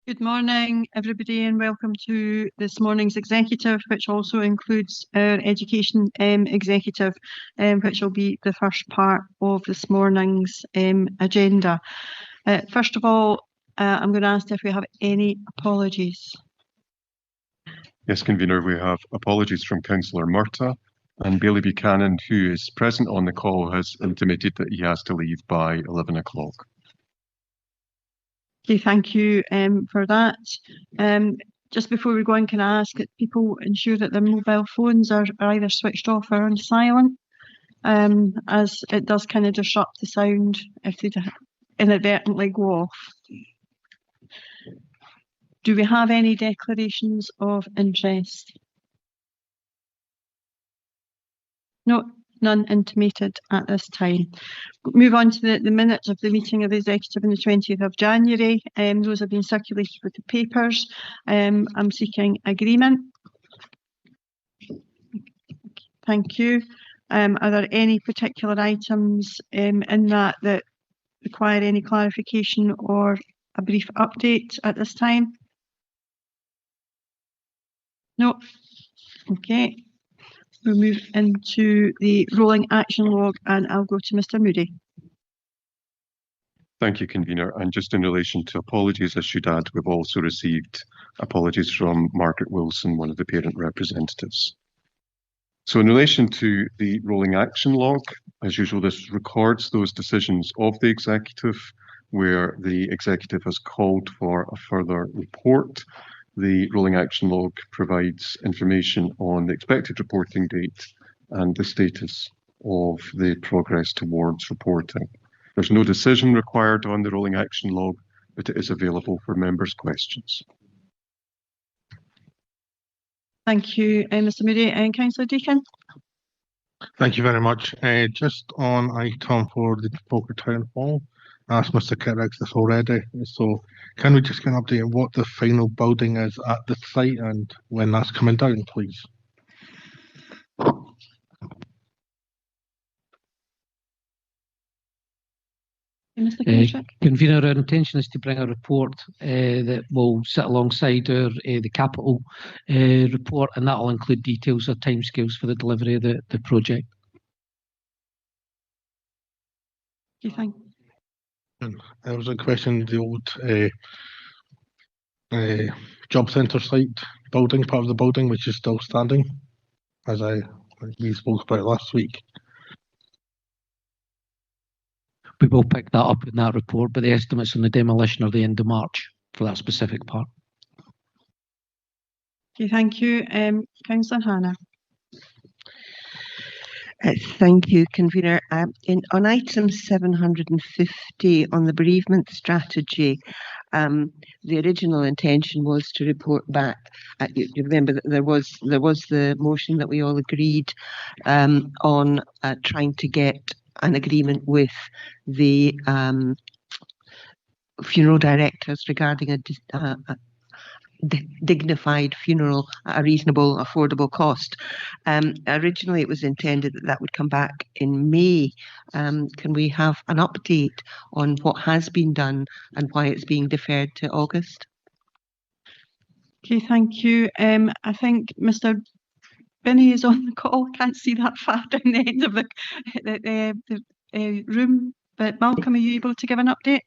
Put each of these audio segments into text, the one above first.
Good morning, everybody, and welcome to this morning's executive, which also includes our education executive, which will be the first part of this morning's agenda. First of all, I'm going to ask if we have any apologies. Yes, Convener, we have apologies from Councillor Murtagh, and Bailey Buchanan, who is present on the call, has intimated that he has to leave by 11 o'clock. Okay, thank you for that. Just before we go on, can I ask that people ensure that their mobile phones are either switched off or on silent, as it does kind of disrupt the sound if they inadvertently go off. Do we have any declarations of interest? No, none intimated at this time. Move on to the minutes of the meeting of the executive on the 20th of January. Those have been circulated with the papers. I'm seeking agreement. Thank you. Are there any particular items in that require any clarification or a brief update at this time? No. Okay. We'll move into the rolling action log, and I'll go to Mr. Moody. Thank you, Convener. And just in relation to apologies, I should add, we've also received apologies from Margaret Wilson, one of the parent representatives. So in relation to the rolling action log, as usual, this records those decisions of the executive where the executive has called for a further report. The rolling action log provides information on the expected reporting date and the status of the progress towards reporting. There's no decision required on the rolling action log, but it is available for members' questions. Thank you, Mr. Moody. And Councillor Deacon? Thank you very much. Just on item for the Poker Town Hall, I asked Mr. Kittricks this already. So can we just get an update on what the final building is at the site and when that's coming down, please? Convener, our intention is to bring a report that will sit alongside the capital report, and that will include details of timescales for the delivery of the project. Okay, thank you. There was a question, the old job centre site building, part of the building, which is still standing, as we spoke about last week. We will pick that up in that report, but the estimates on the demolition are the end of March for that specific part. Okay, thank you. Councillor Hannah. Thank you, Convener. On item 750 on the bereavement strategy, the original intention was to report back. You remember that there was the motion that we all agreed on trying to get an agreement with the funeral directors regarding a dignified funeral at a reasonable, affordable cost. Originally, it was intended that would come back in May. Can we have an update on what has been done and why it's being deferred to August? Okay, thank you. I think Mr. Binney is on the call. Can't see that far down the end of the room. But Malcolm, are you able to give an update?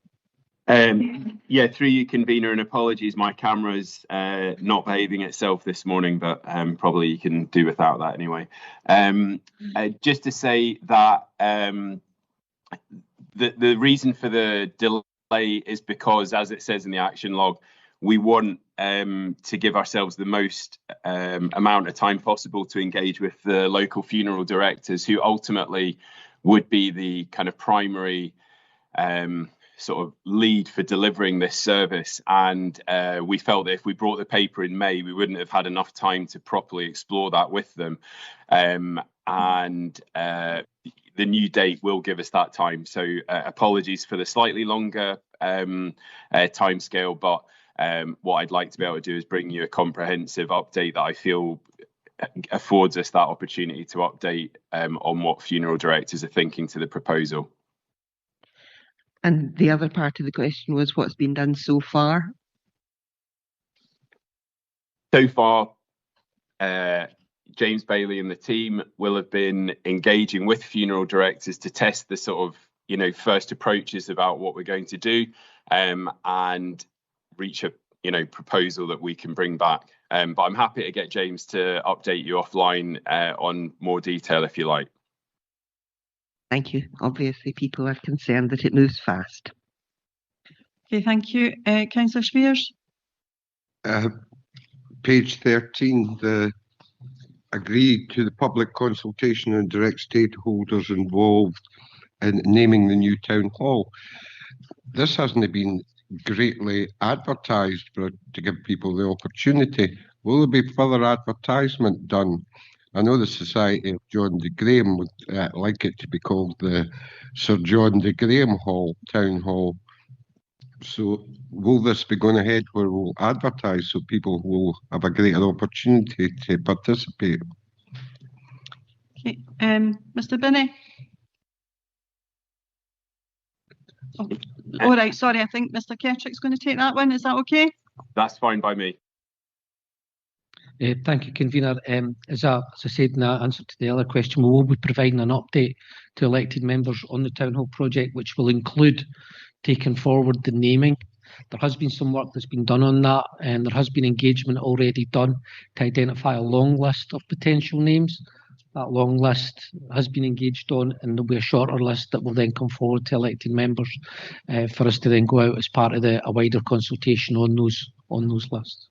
Yeah, through you, Convener, and apologies, my camera's not behaving itself this morning, but probably you can do without that anyway. Just to say that the reason for the delay is because, as it says in the action log, we want to give ourselves the most amount of time possible to engage with the local funeral directors, who ultimately would be the kind of primary sort of lead for delivering this service. And we felt that if we brought the paper in May, we wouldn't have had enough time to properly explore that with them. The new date will give us that time. So apologies for the slightly longer timescale, but what I'd like to be able to do is bring you a comprehensive update that I feel affords us that opportunity to update on what funeral directors are thinking to the proposal. And the other part of the question was what's been done so far? So far, James Bailey and the team will have been engaging with funeral directors to test the sort of, first approaches about what we're going to do, and reach a, proposal that we can bring back. But I'm happy to get James to update you offline on more detail if you like. Thank you. Obviously, people are concerned that it moves fast. Okay, thank you. Councillor Spears? Page 13, the agree to the public consultation and direct stakeholders involved in naming the new town hall. This hasn't been greatly advertised to give people the opportunity. Will there be further advertisement done? I know the Society of John de Graham would like it to be called the Sir John de Graham Hall, Town Hall. So will this be going ahead where we'll advertise so people will have a greater opportunity to participate? Okay, Mr. Binney? Oh, all right, sorry, I think Mr. Kettrick's going to take that one. Is that okay? That's fine by me. Thank you, Convener. As I said in answer to the other question, we will be providing an update to elected members on the Town Hall project, which will include taking forward the naming. There has been some work that's been done on that, and there has been engagement already done to identify a long list of potential names. That long list has been engaged on, and there'll be a shorter list that will then come forward to elected members for us to then go out as part of a wider consultation on those lists.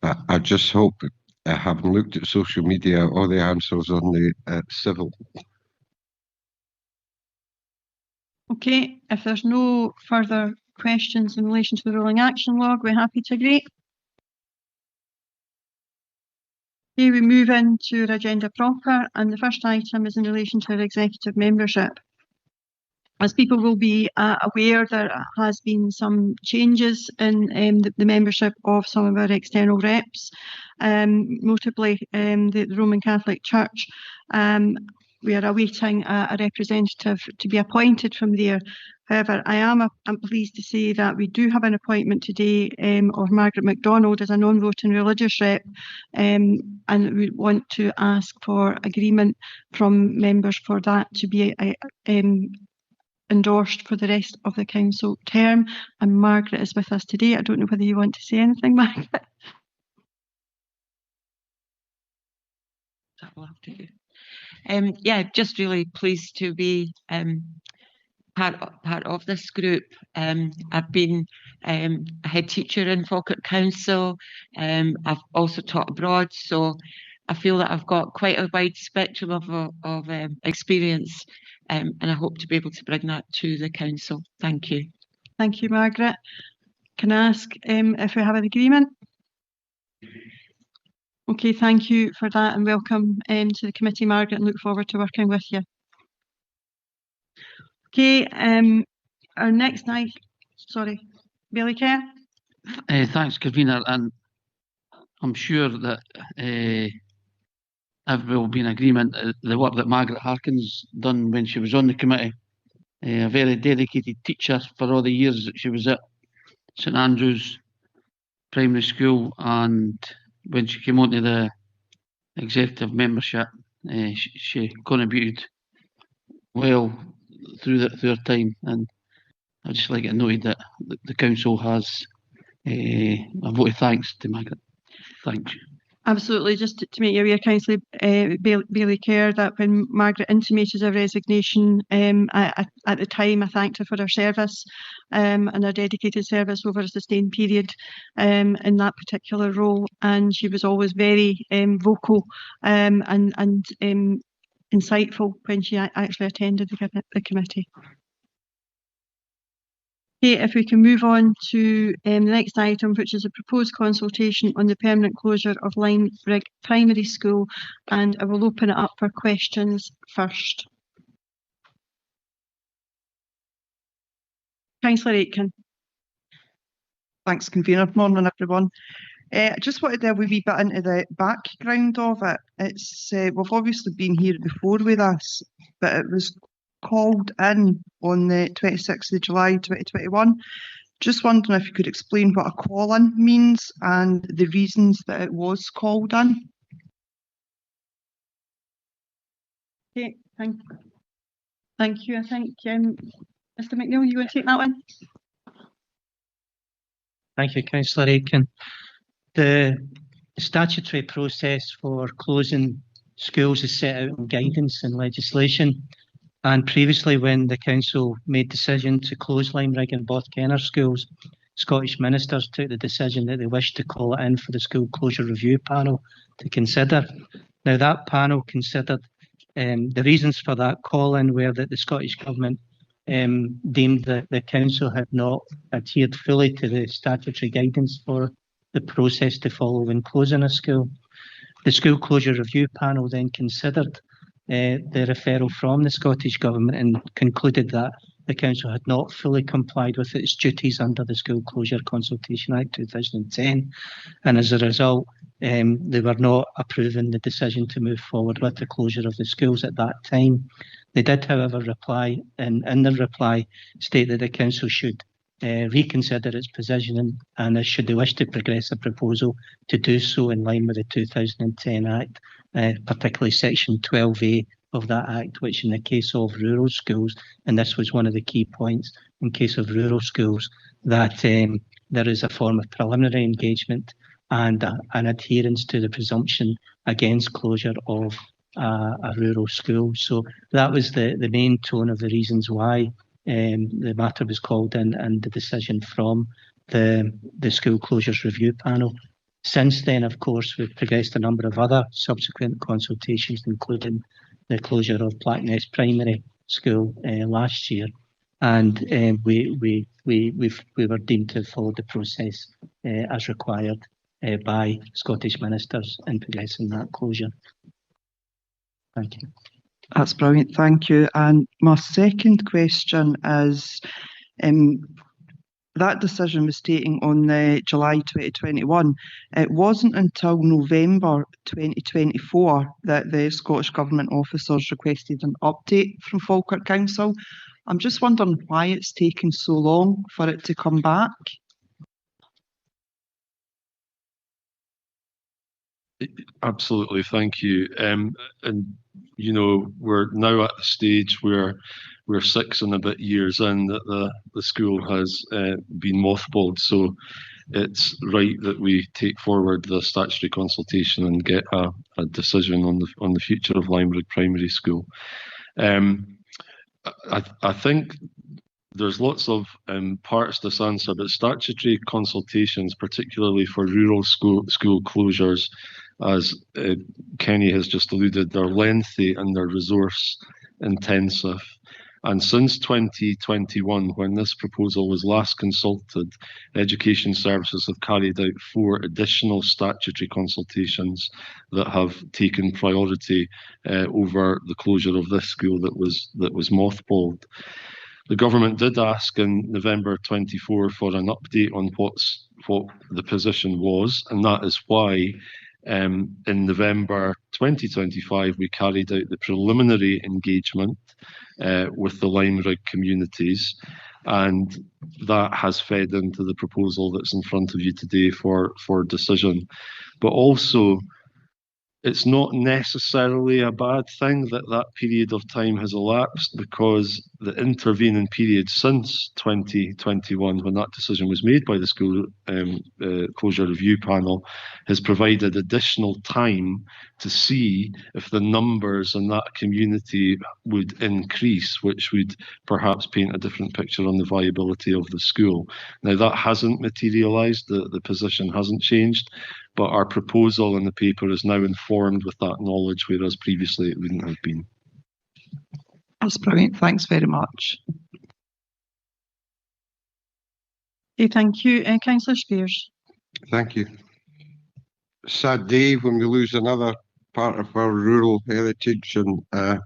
I just hope, having looked at social media, all the answers on the civil. Okay, if there's no further questions in relation to the rolling action log, we're happy to agree. Okay, we move into our agenda proper, and the first item is in relation to our executive membership. As people will be aware, there has been some changes in the membership of some of our external reps, notably the Roman Catholic Church. We are awaiting a representative to be appointed from there. However, I'm pleased to say that we do have an appointment today of Margaret MacDonald as a non-voting religious rep, and we want to ask for agreement from members for that to be endorsed for the rest of the council term. And Margaret is with us today. I don't know whether you want to say anything, Margaret. That will have to do. Yeah, just really pleased to be part of this group. I've been a head teacher in Falkirk Council. I've also taught abroad, so I feel that I've got quite a wide spectrum of experience, and I hope to be able to bring that to the council. Thank you. Thank you, Margaret. Can I ask if we have an agreement? Okay, thank you for that, and welcome to the committee, Margaret, and look forward to working with you. Okay, our next night, sorry, Bailey Kerr. Thanks, Convener, and I'm sure that everybody will be in agreement the work that Margaret Harkins done when she was on the committee. A very dedicated teacher for all the years that she was at St Andrews Primary School, and when she came onto the executive membership, she contributed well through her time, and I'd just like to note that the council has a vote of thanks to Margaret. Thank you. Absolutely. Just to make you aware, Councillor Bailey Kerr, that when Margaret intimated her resignation, at the time I thanked her for her service and her dedicated service over a sustained period in that particular role, and she was always very vocal and insightful when she actually attended the committee. Okay, if we can move on to the next item, which is a proposed consultation on the permanent closure of Lyme Brigg Primary School, and I will open it up for questions first. Councillor Aitken. Thanks, Convener. Morning, everyone. I just wanted to delve a wee bit into the background of it. It's we've obviously been here before with us, but it was called in on the 26th of July 2021 Just wondering if you could explain what a call-in means and the reasons that it was called in. Okay, thank you. I think Mr. McNeill, you want to take that one? Thank you, Councillor Aitken. The statutory process for closing schools is set out in guidance and legislation. And previously, when the council made decision to close Limerick and Bothkenner schools, Scottish ministers took the decision that they wished to call it in for the school closure review panel to consider. Now, that panel considered the reasons for that call-in were that the Scottish Government deemed that the council had not adhered fully to the statutory guidance for the process to follow when closing a school. The school closure review panel then considered the referral from the Scottish Government and concluded that the council had not fully complied with its duties under the School Closure Consultation Act 2010, and as a result they were not approving the decision to move forward with the closure of the schools at that time. They did, however, reply, and in their reply state that the council should reconsider its position and should they wish to progress a proposal to do so in line with the 2010 Act, particularly section 12A of that Act, which in the case of rural schools, and this was one of the key points in case of rural schools, that there is a form of preliminary engagement and an adherence to the presumption against closure of a rural school. So that was the main tone of the reasons why the matter was called in and the decision from the School Closures Review Panel. Since then, of course, we've progressed a number of other subsequent consultations, including the closure of Blackness Primary School last year, and we were deemed to follow the process as required by Scottish ministers in progressing that closure. Thank you. That's brilliant, thank you. And my second question is, that decision was taken on July 2021. It wasn't until November 2024 that the Scottish Government officers requested an update from Falkirk Council. I'm just wondering why it's taken so long for it to come back. Absolutely, thank you. And you know, we're now at the stage where we're 6 and a bit years in that the school has been mothballed. So it's right that we take forward the statutory consultation and get a decision on the future of Limerick Primary School. I think there's lots of parts to this answer, but statutory consultations, particularly for rural school closures, as Kenny has just alluded, they're lengthy and they're resource intensive. And since 2021, when this proposal was last consulted, Education Services have carried out 4 additional statutory consultations that have taken priority over the closure of this school that was mothballed. The government did ask in November 24 for an update on what the position was, and that is why in November 2025 we carried out the preliminary engagement with the Limerick communities, and that has fed into the proposal that's in front of you today for decision. But also, it's not necessarily a bad thing that period of time has elapsed, because the intervening period since 2021, when that decision was made by the School Closure Review Panel, has provided additional time to see if the numbers in that community would increase, which would perhaps paint a different picture on the viability of the school. Now, that hasn't materialised, the position hasn't changed, but our proposal in the paper is now informed with that knowledge, whereas previously it wouldn't have been. That's brilliant. Thanks very much. Okay, thank you. Councillor Spears. Thank you. Sad day when we lose another part of our rural heritage, and the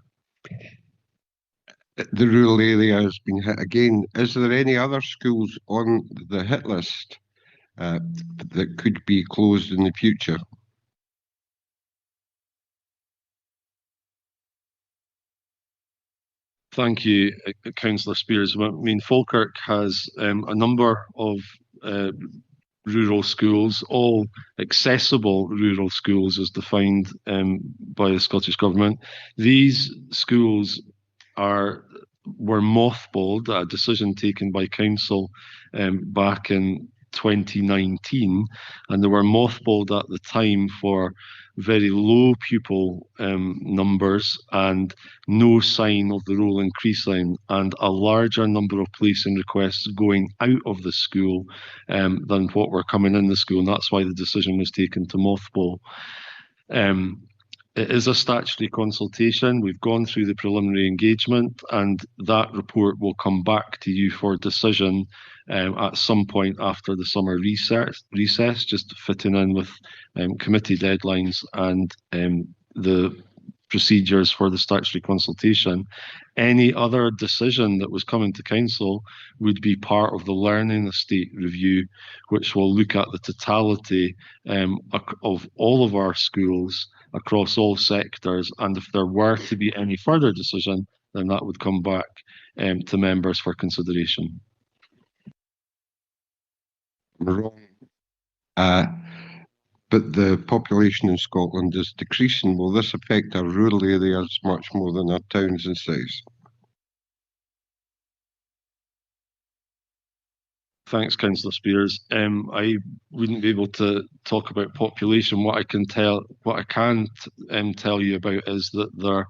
rural area has been hit again. Is there any other schools on the hit list that could be closed in the future? Thank you, Councillor Spears. I mean, Falkirk has a number of rural schools, all accessible rural schools as defined by the Scottish Government. These schools were mothballed, a decision taken by Council back in 2019, and they were mothballed at the time for very low pupil numbers and no sign of the role increasing, and a larger number of policing requests going out of the school than what were coming in the school, and that's why the decision was taken to mothball. It is a statutory consultation. We've gone through the preliminary engagement, and that report will come back to you for decision at some point after the summer recess, just fitting in with committee deadlines and the procedures for the statutory consultation. Any other decision that was coming to Council would be part of the learning estate review, which will look at the totality of all of our schools across all sectors, and if there were to be any further decision, then that would come back to members for consideration. Wrong. But the population in Scotland is decreasing. Will this affect our rural areas much more than our towns and cities? Thanks, Councillor Spears. I wouldn't be able to talk about population. What I can tell you about is that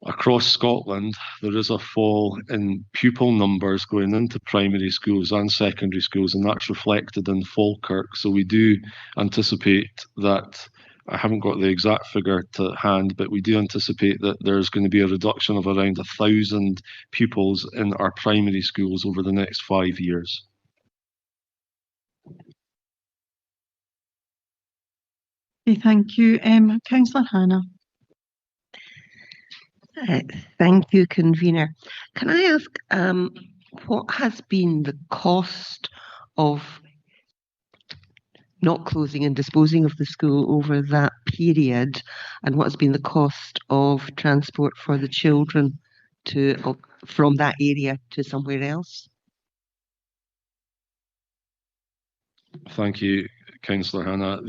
across Scotland, there is a fall in pupil numbers going into primary schools and secondary schools, and that's reflected in Falkirk. So we do anticipate that, I haven't got the exact figure to hand, but we do anticipate that there's going to be a reduction of around 1,000 pupils in our primary schools over the next 5 years. Okay, thank you. Councillor Hannah. Thank you, Convener. Can I ask what has been the cost of not closing and disposing of the school over that period, and what has been the cost of transport for the children from that area to somewhere else? Thank you, Councillor Hannah.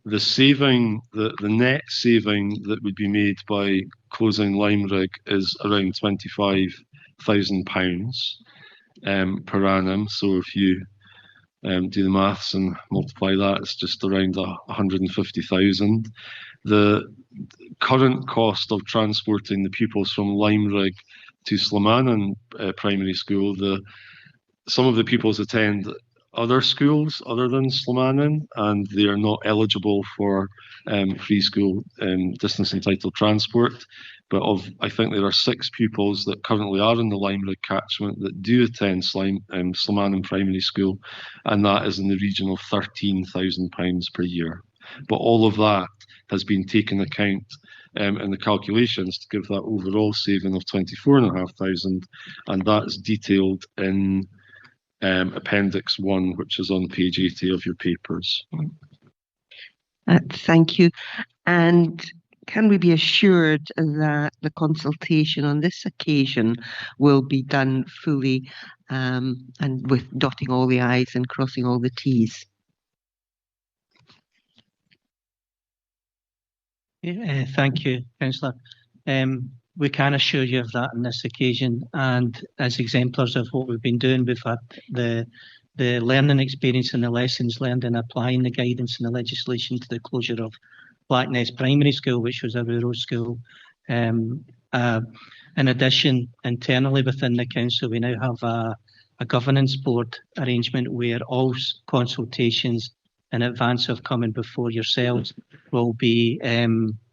The saving, the net saving that would be made by closing Limerick is around £25,000 per annum. So if you do the maths and multiply that, it's just around 150,000. The current cost of transporting the pupils from Limerick to Slamanan Primary School, some of the pupils attend other schools other than Slamanan, and they are not eligible for free school distance entitled transport. But I think there are 6 pupils that currently are in the Limerick catchment that do attend Slamanan Primary School, and that is in the region of £13,000 per year. But all of that has been taken account in the calculations to give that overall saving of 24,500, and that's detailed in Appendix 1, which is on page 80 of your papers. Thank you. And can we be assured that the consultation on this occasion will be done fully and with dotting all the I's and crossing all the T's? Thank you, Councillor. We can assure you of that on this occasion, and as exemplars of what we've been doing, we've had the learning experience and the lessons learned in applying the guidance and the legislation to the closure of Blackness Primary School, which was a rural school. In addition, internally within the council, we now have a governance board arrangement where all consultations in advance of coming before yourselves will be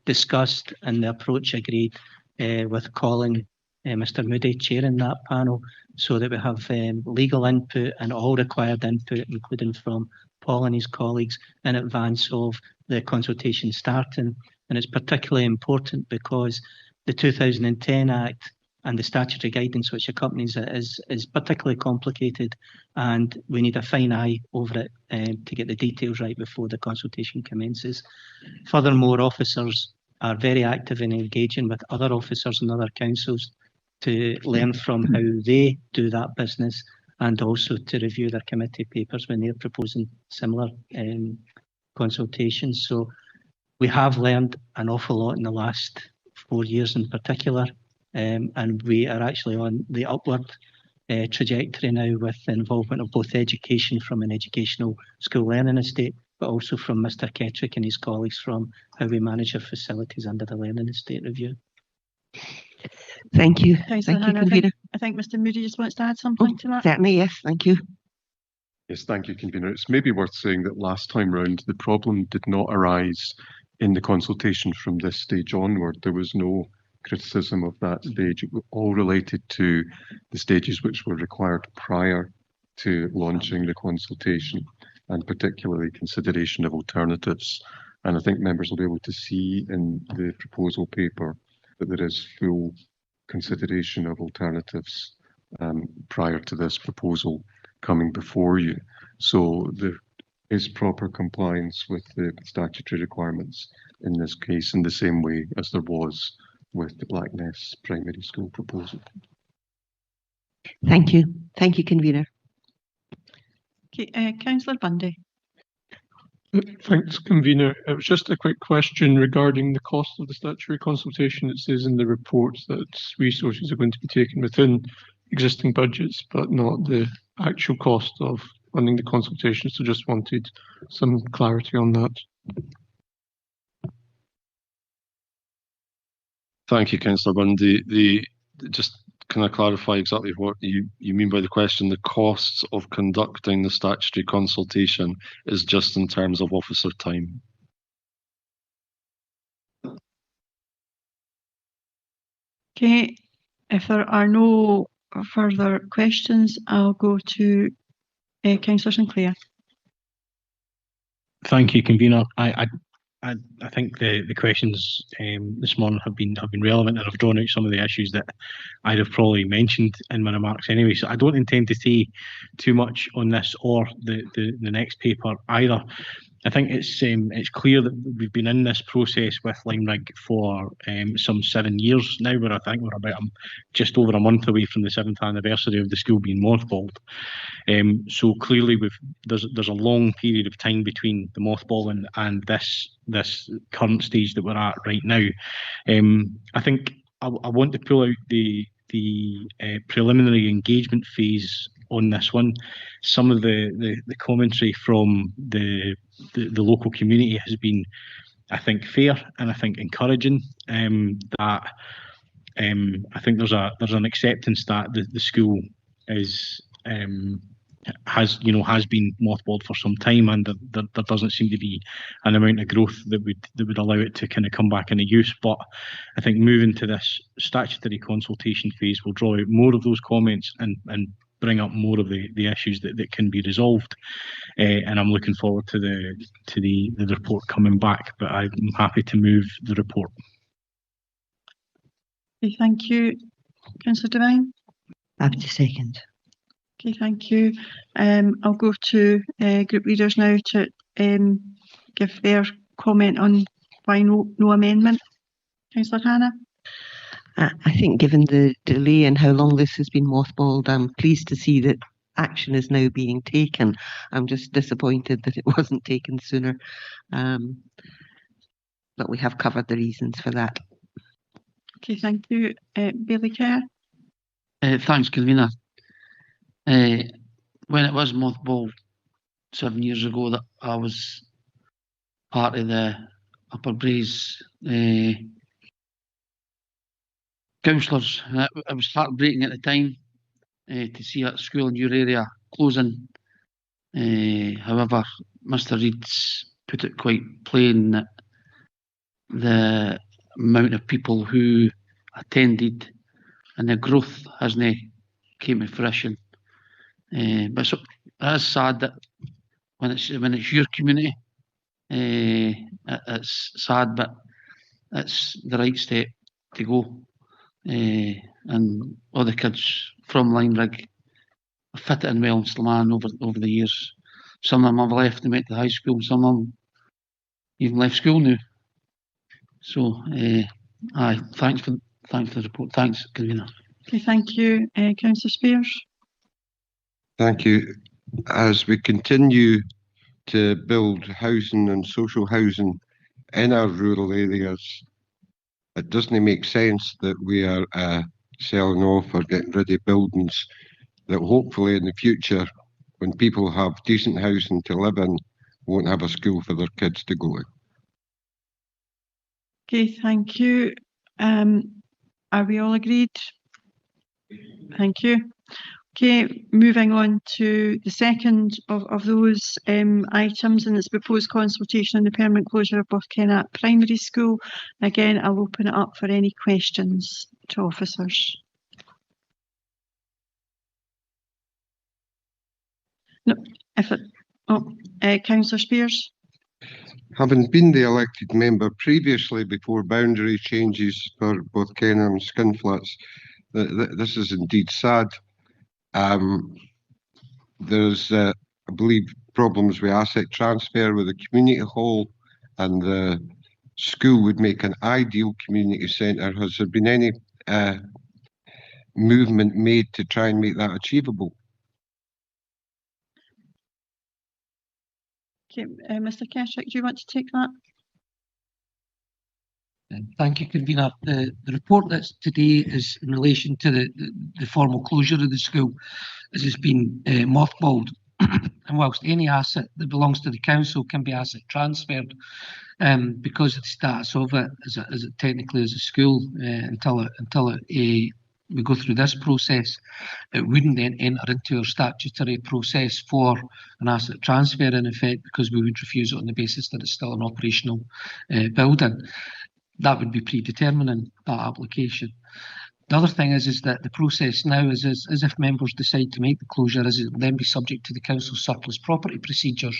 discussed and the approach agreed with calling Mr Moody chairing that panel, so that we have legal input and all required input, including from Paul and his colleagues, in advance of the consultation starting. And it's particularly important because the 2010 Act and the statutory guidance which accompanies it is particularly complicated, and we need a fine eye over it to get the details right before the consultation commences. Furthermore, officers are very active in engaging with other officers and other councils to learn from how they do that business, and also to review their committee papers when they're proposing similar consultations. So we have learned an awful lot in the last 4 years in particular, and we are actually on the upward trajectory now with the involvement of both education from an educational school learning estate, but also from Mr. Kettrick and his colleagues from how we manage our facilities under the learning estate review. Thank you. Councillor Thank you, Hannah, Convener. I think Mr. Moody just wants to add something to that. Certainly, yes. Thank you. Yes, thank you, Convener. It's maybe worth saying that last time round, the problem did not arise in the consultation from this stage onward. There was no criticism of that stage. It was all related to the stages which were required prior to launching the consultation, and particularly consideration of alternatives. And I think members will be able to see in the proposal paper that there is full consideration of alternatives prior to this proposal coming before you. So there is proper compliance with the statutory requirements in this case, in the same way as there was with the Blackness Primary School proposal. Thank you. Thank you, Convener. Okay, Councillor Bundy. Thanks, Convener. It was just a quick question regarding the cost of the statutory consultation. It says in the report that resources are going to be taken within existing budgets, but not the actual cost of running the consultation. So just wanted some clarity on that. Thank you, Councillor Bundy. Just can I clarify exactly what you mean by the question? The costs of conducting the statutory consultation is just in terms of officer time. Okay, if there are no further questions, I'll go to Councillor Sinclair. Thank you, Convener. I think the questions this morning have been relevant, and I've drawn out some of the issues that I'd have probably mentioned in my remarks anyway. So I don't intend to say too much on this or the next paper either. I think it's clear that we've been in this process with Limerick for some 7 years now, where I think we're about just over a month away from the 7th anniversary of the school being mothballed. So clearly there's a long period of time between the mothballing and this current stage that we're at right now. I think I want to pull out the preliminary engagement phase on this one. Some of the commentary from the local community has been, I think, fair and I think encouraging. That I think there's an acceptance that the school has been mothballed for some time, and there doesn't seem to be an amount of growth that would allow it to kind of come back into use. But I think moving to this statutory consultation phase will draw out more of those comments and bring up more of the issues that can be resolved. And I'm looking forward to the report coming back, but I'm happy to move the report. Okay, thank you. Councillor Devine? Happy to second. Okay, thank you. I'll go to group leaders now to give their comment on why no amendment. Councillor Hannah? I think given the delay and how long this has been mothballed, I'm pleased to see that action is now being taken. I'm just disappointed that it wasn't taken sooner. But we have covered the reasons for that. Okay, thank you. Bailey Kerr? Thanks, Convener. When it was mothballed 7 years ago, that I was part of the Upper Braes councillors. It was heartbreaking at the time to see a school in your area closing. However, Mr. Reid's put it quite plain that the amount of people who attended and the growth hasn't came to fruition. But so, it is sad that when it's your community, it's sad, but it's the right step to go. And all the kids from Limerick have fitted in well in Sliman over the years. Some of them have left and went to high school, some of them even left school now. So, thanks for the report. Thanks, Convener. Okay, thank you. Councillor Spears. Thank you. As we continue to build housing and social housing in our rural areas, it doesn't make sense that we are selling off or getting rid of buildings that hopefully in the future, when people have decent housing to live in, won't have a school for their kids to go to. Okay, thank you. Are we all agreed? Thank you. Okay, moving on to the second of those items, and it's proposed consultation on the permanent closure of Borkenat Primary School. Again, I'll open it up for any questions to officers. No, Councillor Spears. Having been the elected member previously before boundary changes for both Kenner and Skinflats, this is indeed sad. There's, I believe, problems with asset transfer with the community hall, and the school would make an ideal community centre. Has there been any movement made to try and make that achievable? Okay, Mr. Keswick, do you want to take that? Thank you, Convener. The report that's today is in relation to the formal closure of the school, as it's been mothballed. And whilst any asset that belongs to the council can be asset transferred, because of the status of it as it technically as a school, until we go through this process, it wouldn't then enter into our statutory process for an asset transfer in effect, because we would refuse it on the basis that it's still an operational building. That would be predetermining that application. The other thing is that the process now is if members decide to make the closure, it will then be subject to the council's surplus property procedures,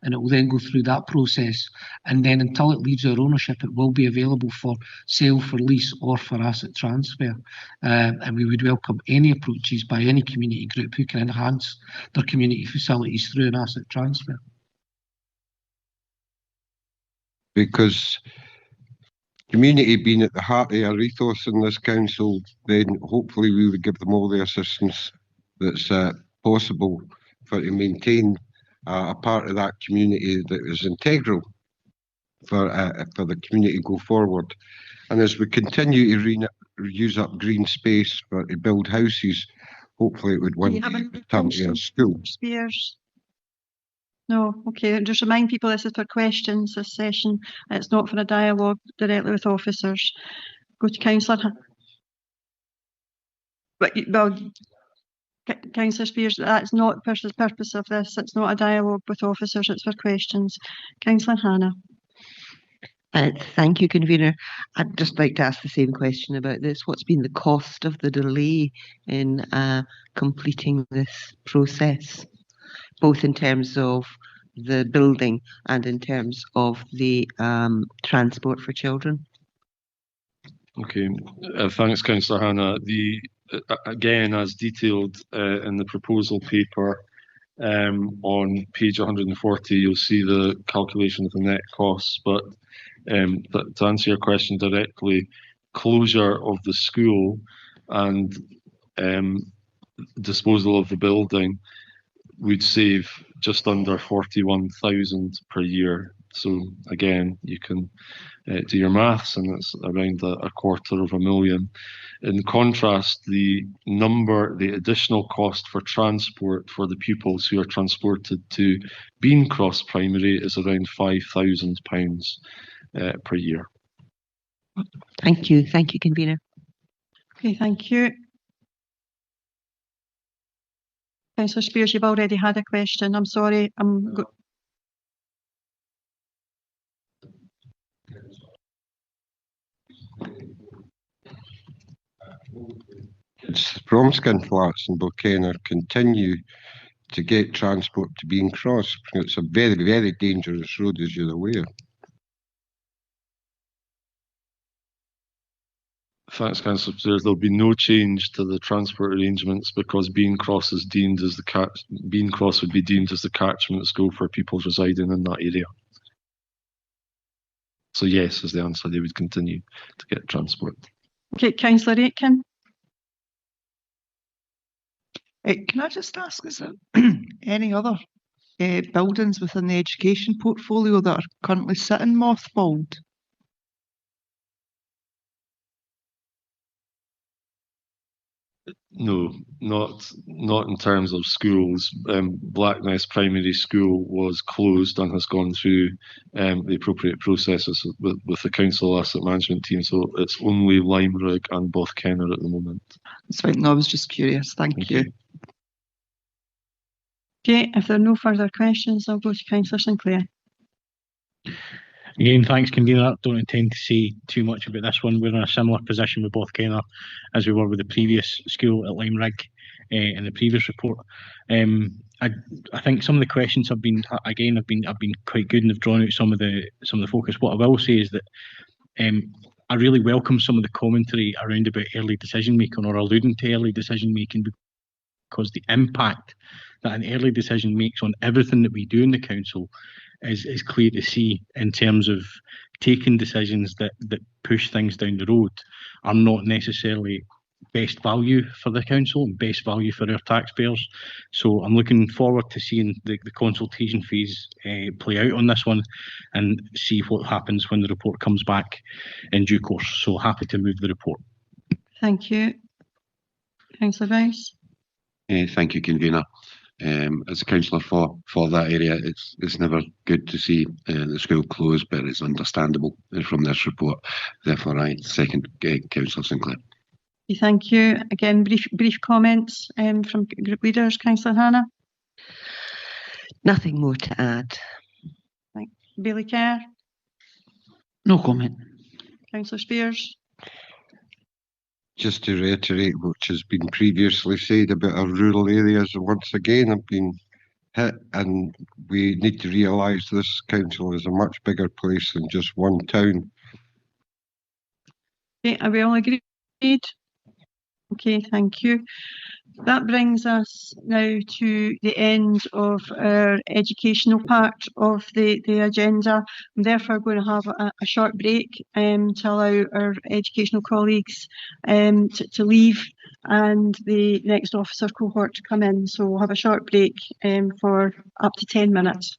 and it will then go through that process, and then until it leaves our ownership, it will be available for sale, for lease, or for asset transfer. And we would welcome any approaches by any community group who can enhance their community facilities through an asset transfer. Because community being at the heart of our ethos in this council, then hopefully we would give them all the assistance that's possible for to maintain a part of that community that is integral for the community to go forward. And as we continue to use up green space to build houses, hopefully it would one day come to a school. Spears. No, okay. Just remind people this is for questions, this session. It's not for a dialogue directly with officers. Go to Councillor. Well, Councillor Spears, that's not the purpose of this. It's not a dialogue with officers, it's for questions. Councillor Hannah. Thank you, Convener. I'd just like to ask the same question about this. What's been the cost of the delay in completing this process, both in terms of the building and in terms of the transport for children? Okay, thanks, Councillor Hannah. Again, as detailed in the proposal paper on page 140, you'll see the calculation of the net costs. But to answer your question directly, closure of the school and disposal of the building would save just under 41,000 per year. So again, you can do your maths, and it's around a $250,000. In contrast, the additional cost for transport for the pupils who are transported to Beancross Primary is around £5,000 per year. Thank you, Convener. Okay, thank you. Councillor Spears, you've already had a question. I'm sorry. From Skinflats and Borkenner continue to get transport to Beancross. It's a very, very dangerous road, as you're aware. Thanks, Councillor Spears. There'll be no change to the transport arrangements because Beancross is deemed as Beancross would be deemed as the catchment school for people residing in that area. So yes, is the answer. They would continue to get transport. Okay, Councillor Aitken. Can I just ask, is there any other buildings within the education portfolio that are currently sitting mothballed? No, not in terms of schools. Blackness Primary School was closed and has gone through the appropriate processes with the council asset management team. So it's only Limerick and Bothkenner at the moment. That's fine. No, I was just curious. Thank you. Okay, if there are no further questions, I'll go to Councillor Sinclair. Again, thanks, convener. Don't intend to say too much about this one. We're in a similar position with Bothkenner as we were with the previous school at Limerick in the previous report. I think some of the questions have been quite good and have drawn out some of the focus. What I will say is that I really welcome some of the commentary around about early decision making or alluding to early decision making, because the impact that an early decision makes on everything that we do in the council is clear to see, in terms of taking decisions that push things down the road are not necessarily best value for the council and best value for our taxpayers. So I'm looking forward to seeing the consultation phase play out on this one and see what happens when the report comes back in due course. So happy to move the report. Thank you. Councillor Rice. Thank you, convener. As a councillor for that area, it's never good to see the school closed, but it's understandable from this report. Therefore, I second Councillor Sinclair. Thank you. Again, brief comments from group leaders. Councillor Hannah. Nothing more to add. Bailey Kerr. No comment. Councillor Spears. Just to reiterate what has been previously said about our rural areas, once again have been hit, and we need to realise this council is a much bigger place than just one town. Okay, are we all agreed? Okay, thank you. That brings us now to the end of our educational part of the agenda. I'm therefore going to have a short break to allow our educational colleagues to leave and the next officer cohort to come in. So we'll have a short break for up to 10 minutes.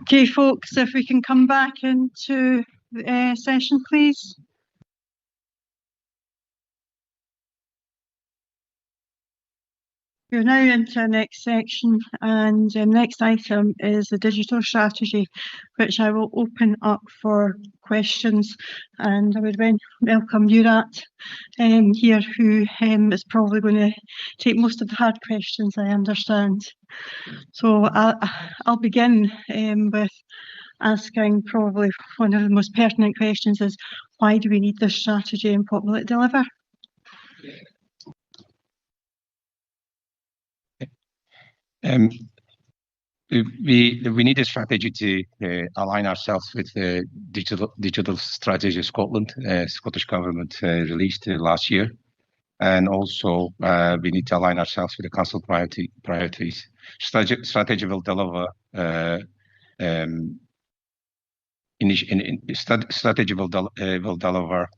Okay, folks, if we can come back into the session, please. We're now into our next section, and the next item is the digital strategy, which I will open up for questions. And I would welcome Murat here, who is probably going to take most of the hard questions, I understand. So I'll begin with asking probably one of the most pertinent questions is, why do we need this strategy and what will it deliver? We need a strategy to align ourselves with the digital strategy Scotland, Scottish Government released last year. And also we need to align ourselves with the council priorities. Strategy will deliver strategy will deliver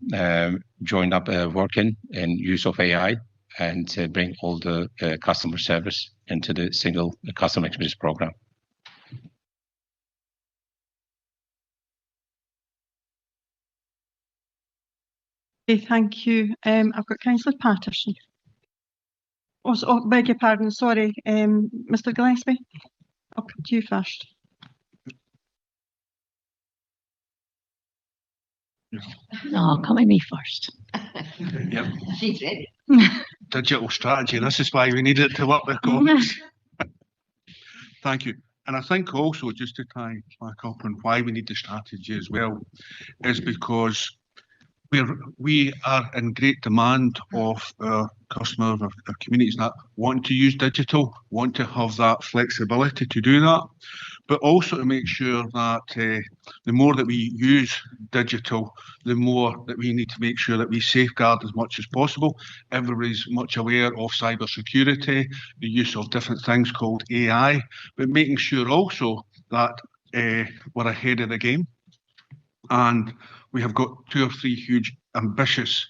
joined up working and use of AI, and bring all the customer service into the single customer experience program. Okay, thank you. I've got Councillor Patterson. Oh, beg your pardon, sorry, Mr Gillespie. I'll come to you first. No, come at me first. Yep. She's ready. Digital strategy. This is why we need it to work with Commons. Thank you. And I think also, just to tie back up on why we need the strategy as well, is because we are in great demand of our customers, our communities that want to use digital, want to have that flexibility to do that, but also to make sure that the more that we use digital, the more that we need to make sure that we safeguard as much as possible. Everybody's much aware of cyber security, the use of different things called AI, but making sure also that we're ahead of the game. And we have got 2 or 3 huge ambitious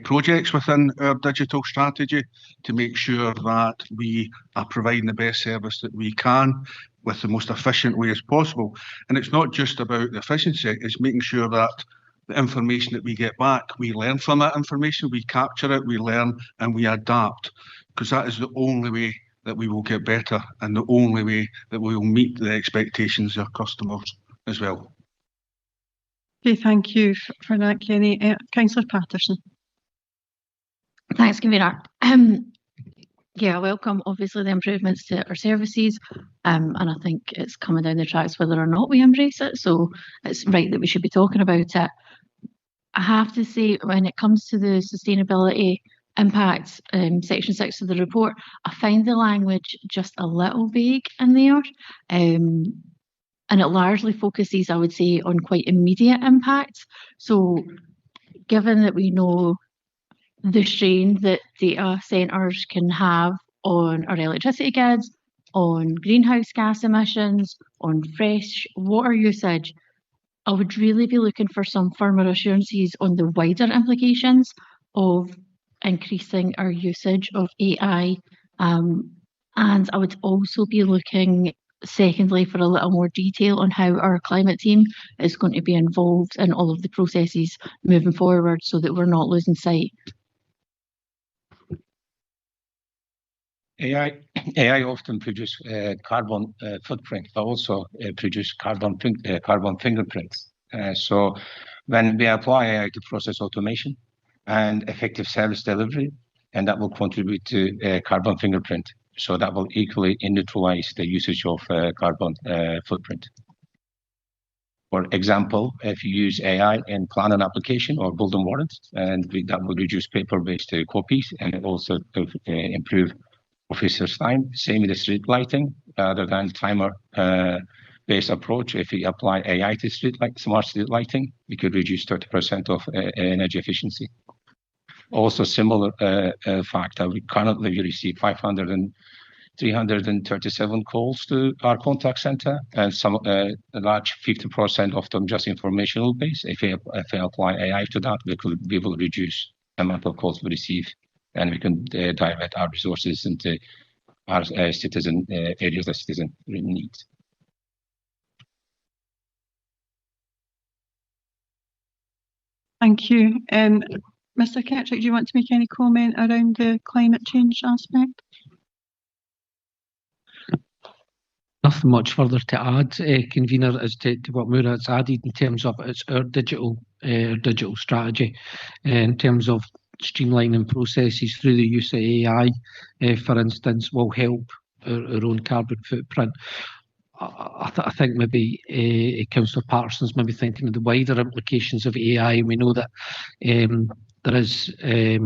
projects within our digital strategy to make sure that we are providing the best service that we can with the most efficient way as possible. And it's not just about the efficiency, it's making sure that the information that we get back, we learn from that information, we capture it, we learn and we adapt, because that is the only way that we will get better and the only way that we will meet the expectations of our customers as well. Okay, thank you for that, Kenny. Councillor Patterson. Thanks, Convener. Yeah, I welcome obviously the improvements to our services, and I think it's coming down the tracks whether or not we embrace it, so it's right that we should be talking about it. I have to say, when it comes to the sustainability impacts, section 6 of the report, I find the language just a little vague in there, and it largely focuses, I would say, on quite immediate impacts. So given that we know the strain that data centres can have on our electricity grids, on greenhouse gas emissions, on fresh water usage, I would really be looking for some firmer assurances on the wider implications of increasing our usage of AI. And I would also be looking, secondly, for a little more detail on how our climate team is going to be involved in all of the processes moving forward so that we're not losing sight. AI often produce carbon footprint, but also produce carbon fingerprints. So when we apply AI to process automation and effective service delivery, and that will contribute to carbon fingerprint. So that will equally neutralize the usage of carbon footprint. For example, if you use AI in plan and application or building warrants, and that will reduce paper-based copies and also improve officers' time. Same with the street lighting, rather than timer-based approach. If we apply AI to smart street lighting, we could reduce 30% of energy efficiency. Also, similar fact that we currently receive 337 calls to our contact center, and some a large 50% of them just informational based. If we apply AI to that, we will reduce the amount of calls we receive, and we can divert our resources into our citizen areas that citizen needs. Thank you. Mr. Kirkpatrick, do you want to make any comment around the climate change aspect? Nothing much further to add, convener, as to what Murad's added in terms of our digital strategy, in terms of streamlining processes through the use of AI, for instance, will help our own carbon footprint. I think maybe Councillor Patterson's maybe thinking of the wider implications of AI. We know that there is a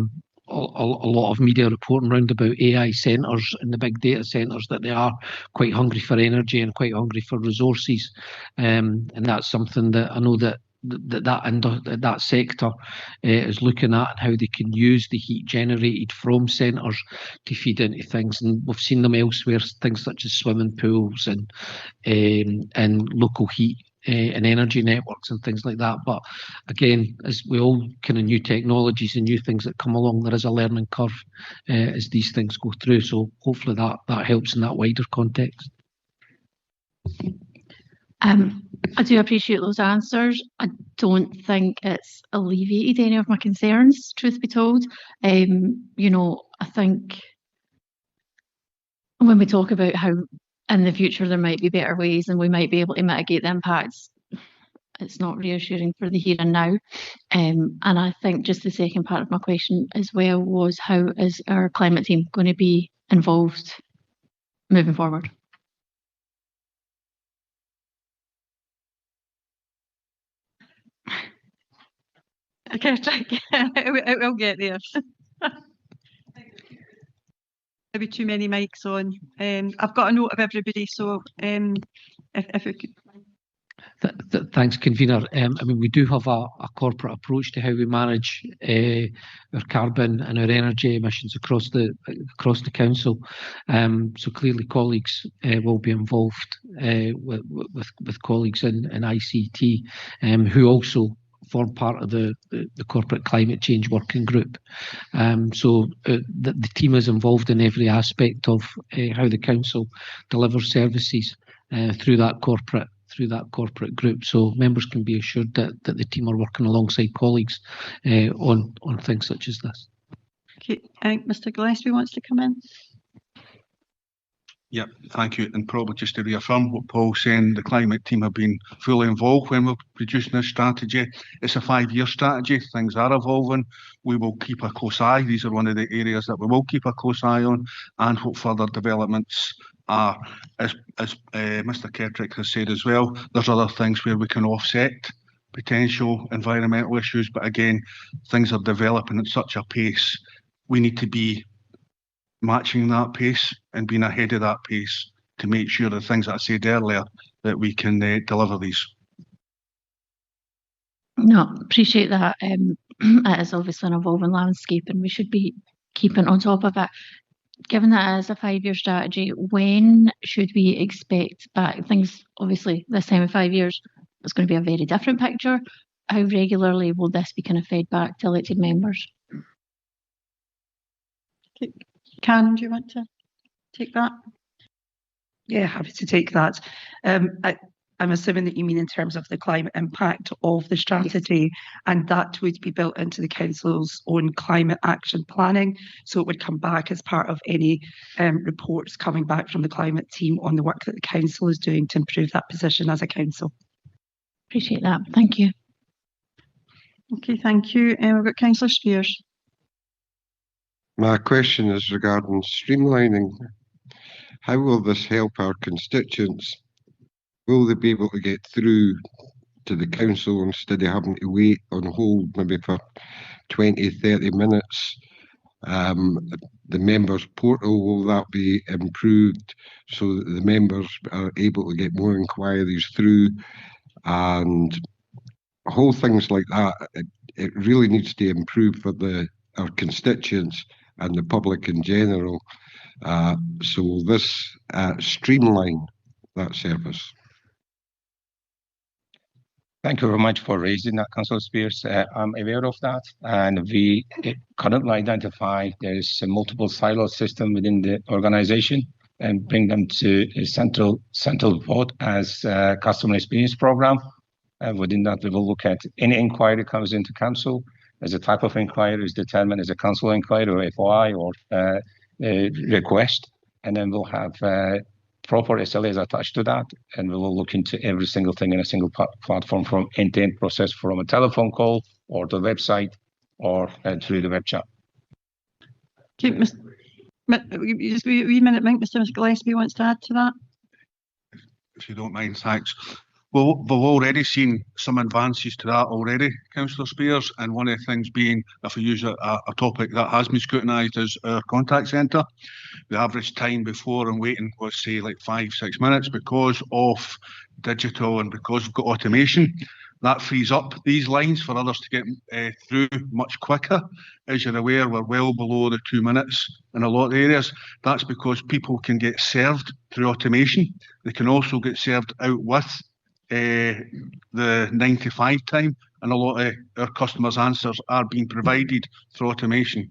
lot of media reporting around about AI centres and the big data centres, that they are quite hungry for energy and quite hungry for resources, and that's something that I know that sector is looking at, and how they can use the heat generated from centres to feed into things. And we've seen them elsewhere, things such as swimming pools and local heat and energy networks and things like that. But again, as we all kind of new technologies and new things that come along, there is a learning curve as these things go through. So hopefully that helps in that wider context. I do appreciate those answers. I don't think it's alleviated any of my concerns, truth be told. I think when we talk about how in the future there might be better ways and we might be able to mitigate the impacts, it's not reassuring for the here and now. And I think just the second part of my question as well was, how is our climate team going to be involved moving forward? Okay, we'll get there. Maybe too many mics on. I've got a note of everybody, so if we could. Thanks, convener. I mean, we do have a corporate approach to how we manage our carbon and our energy emissions across the council. So clearly, colleagues will be involved with colleagues in ICT, who also form part of the corporate climate change working group. So the team is involved in every aspect of how the council delivers services through that corporate group. So members can be assured that the team are working alongside colleagues on things such as this. Okay, I think Mr. Gillespie wants to come in. Yep, thank you. And probably just to reaffirm what Paul's saying, the climate team have been fully involved when we're producing this strategy. It's a 5-year strategy. Things are evolving. We will keep a close eye. These are one of the areas that we will keep a close eye on, and what further developments are. As Mr. Kirkpatrick has said as well, there's other things where we can offset potential environmental issues. But again, things are developing at such a pace. We need to be matching that pace and being ahead of that pace to make sure the things that I said earlier, that we can deliver these. No, appreciate that. It is obviously an evolving landscape and we should be keeping on top of it. Given that it is a 5-year strategy, when should we expect back things? Obviously, this time in 5 years, it's going to be a very different picture. How regularly will this be kind of fed back to elected members? Okay. Karen, do you want to take that? Yeah, happy to take that. I'm assuming that you mean in terms of the climate impact of the strategy, and that would be built into the council's own climate action planning. So it would come back as part of any reports coming back from the climate team on the work that the council is doing to improve that position as a council. Appreciate that. Thank you. Okay, thank you. We've got Councillor Spears. My question is regarding streamlining. How will this help our constituents? Will they be able to get through to the council instead of having to wait on hold maybe for 20, 30 minutes? The members' portal, will that be improved so that the members are able to get more inquiries through? And whole things like that, it really needs to improve for our constituents and the public in general. So this streamline that service. Thank you very much for raising that, Councillor Spears. I'm aware of that, and we currently identify there is a multiple silo system within the organisation, and bring them to a central vote as a customer experience program. Within that, we will look at any inquiry comes into council. As a type of inquiry is determined as a council inquiry or FOI or request, and then we'll have proper SLAs attached to that, and we will look into every single thing in a single platform from end-to-end process, from a telephone call or the website or through the web chat. Okay, just a wee minute, Mr. Gillespie wants to add to that. If you don't mind, thanks. Well, we've already seen some advances to that already, Councillor Spears, and one of the things being, if we use a topic that has been scrutinised, is our contact centre. The average time before and waiting was, say, like 5-6 minutes because of digital and because we've got automation. That frees up these lines for others to get through much quicker. As you're aware, we're well below the 2 minutes in a lot of areas. That's because people can get served through automation. They can also get served out with the 9 to 5 time, and a lot of our customers' answers are being provided through automation.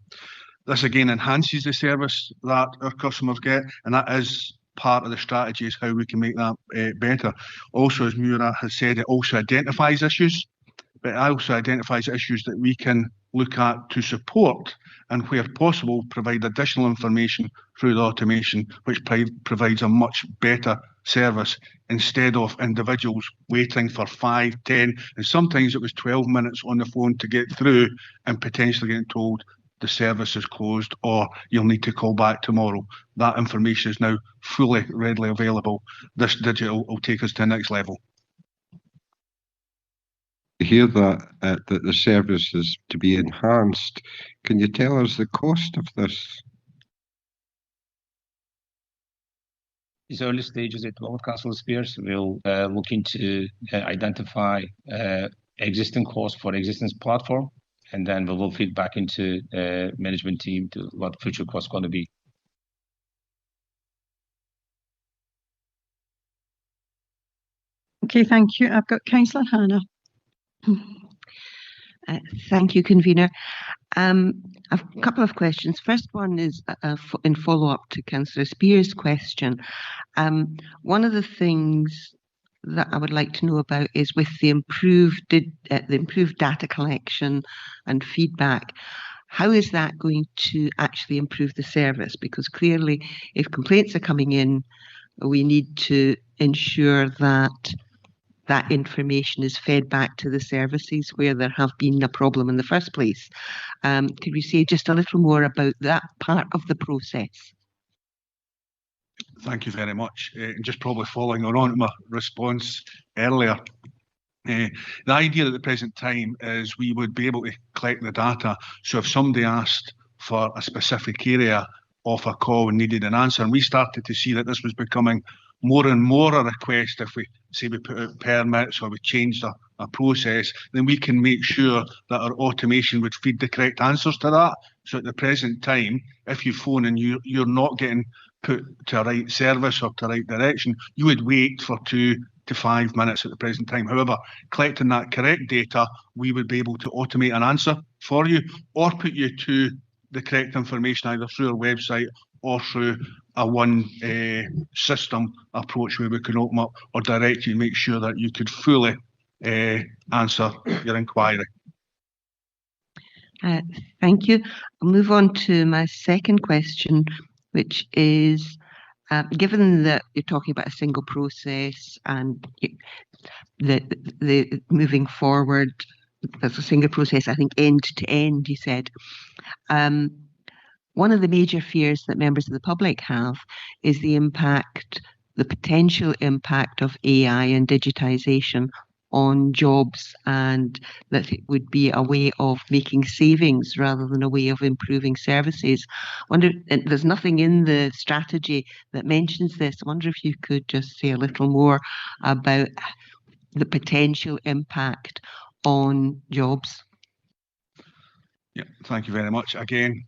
This again enhances the service that our customers get, and that is part of the strategy, is how we can make that better. Also, as Murat has said, it also identifies issues, but it also identifies issues that we can look at to support, and where possible provide additional information through the automation, which provides a much better service, instead of individuals waiting for 5, 10, and sometimes it was 12 minutes on the phone to get through, and potentially getting told the service is closed or you'll need to call back tomorrow. That information is now fully readily available. This digital will take us to the next level. To hear that the service is to be enhanced, can you tell us the cost of this? These early stages at Lord Councillor Spears, we'll look into identify existing costs for existing platform, and then we will feed back into management team to what future costs going to be. Okay, thank you. I've got Councillor Hannah. Thank you, Convener. I've a couple of questions. First one is in follow-up to Councillor Spears' question. One of the things that I would like to know about is with the improved data collection and feedback, how is that going to actually improve the service? Because clearly, if complaints are coming in, we need to ensure that that information is fed back to the services where there have been a problem in the first place. Could we say just a little more about that part of the process? Thank you very much. Just probably following on my response earlier, the idea at the present time is we would be able to collect the data. So if somebody asked for a specific area of a call and needed an answer, and we started to see that this was becoming more and more a request, if we say we put out permits or we changed a process, then we can make sure that our automation would feed the correct answers to that. So at the present time, if you phone and you're not getting put to a right service or to a right direction, you would wait for 2 to 5 minutes at the present time. However, collecting that correct data, we would be able to automate an answer for you or put you to the correct information either through our website or through a one system approach where we can open up or direct you and make sure that you could fully answer your inquiry. Thank you. I'll move on to my second question, which is, given that you're talking about a single process and the moving forward, there's a single process, I think end to end, you said. One of the major fears that members of the public have is the potential impact of AI and digitisation on jobs, and that it would be a way of making savings rather than a way of improving services. There's nothing in the strategy that mentions this. I wonder if you could just say a little more about the potential impact on jobs. Yeah, thank you very much. Again,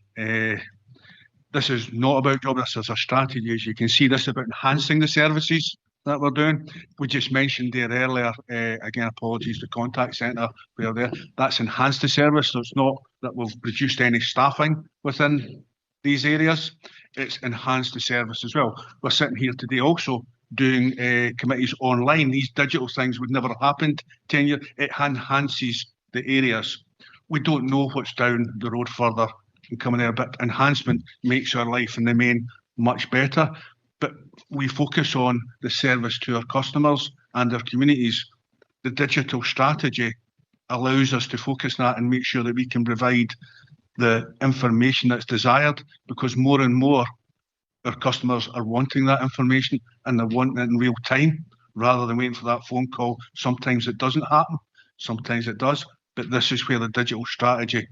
this is not about jobs, this is a strategy. As you can see, this is about enhancing the services that we're doing. We just mentioned there earlier, again, apologies, the contact centre, we are there. That's enhanced the service, so it's not that we've reduced any staffing within these areas, it's enhanced the service as well. We're sitting here today also doing committees online. These digital things would never have happened 10 years. It enhances the areas. We don't know what's down the road further and coming there, but enhancement makes our life in the main much better. But we focus on the service to our customers and our communities. The digital strategy allows us to focus on that and make sure that we can provide the information that's desired, because more and more our customers are wanting that information and they're wanting it in real time rather than waiting for that phone call. Sometimes it doesn't happen, sometimes it does, but this is where the digital strategy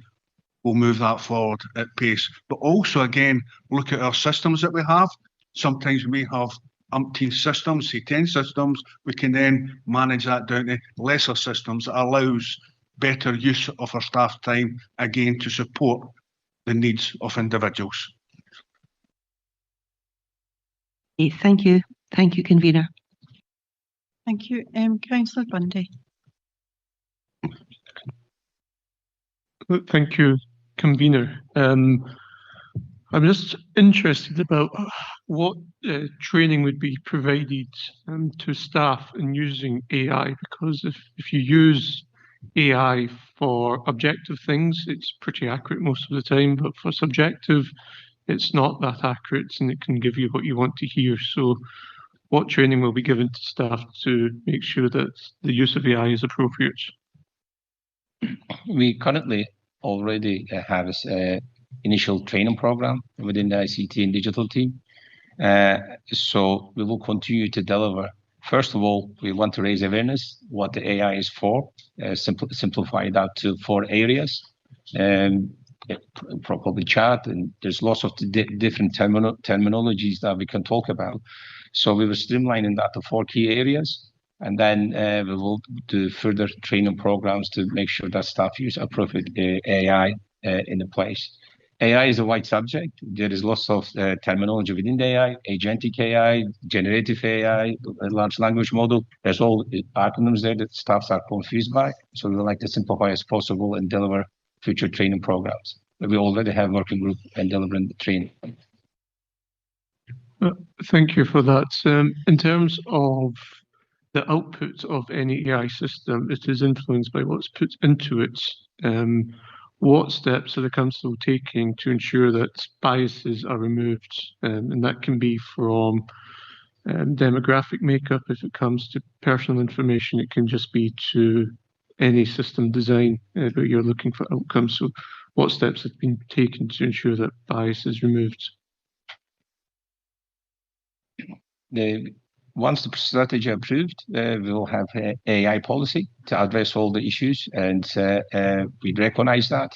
will move that forward at pace. But also, again, look at our systems that we have. Sometimes we may have umpteen systems, say 10 systems. We can then manage that down to lesser systems that allows better use of our staff time, again, to support the needs of individuals. Thank you. Thank you, Convener. Thank you. Councillor Bundy. Thank you, Convener. I'm just interested about what training would be provided to staff in using AI, because if you use AI for objective things, it's pretty accurate most of the time, but for subjective, it's not that accurate and it can give you what you want to hear. So what training will be given to staff to make sure that the use of AI is appropriate? We currently already have an initial training program within the ICT and digital team. So we will continue to deliver. First of all, we want to raise awareness what the AI is for, simplify that to 4 areas, probably chat, and there's lots of different terminologies that we can talk about. So we will streamline in that to 4 key areas, and then we will do further training programs to make sure that staff use appropriate AI in the place. AI is a wide subject. There is lots of terminology within the AI, agentic AI, generative AI, large language model. There's all acronyms there that staffs are confused by. So we would like to simplify as possible and deliver future training programs. We already have working group and delivering the training. Thank you for that. In terms of the output of any AI system, it is influenced by what's put into it. What steps are the council taking to ensure that biases are removed? And that can be from demographic makeup if it comes to personal information. It can just be to any system design where you're looking for outcomes. So what steps have been taken to ensure that bias is removed? Once the strategy approved, we will have an AI policy to address all the issues, and we recognize that.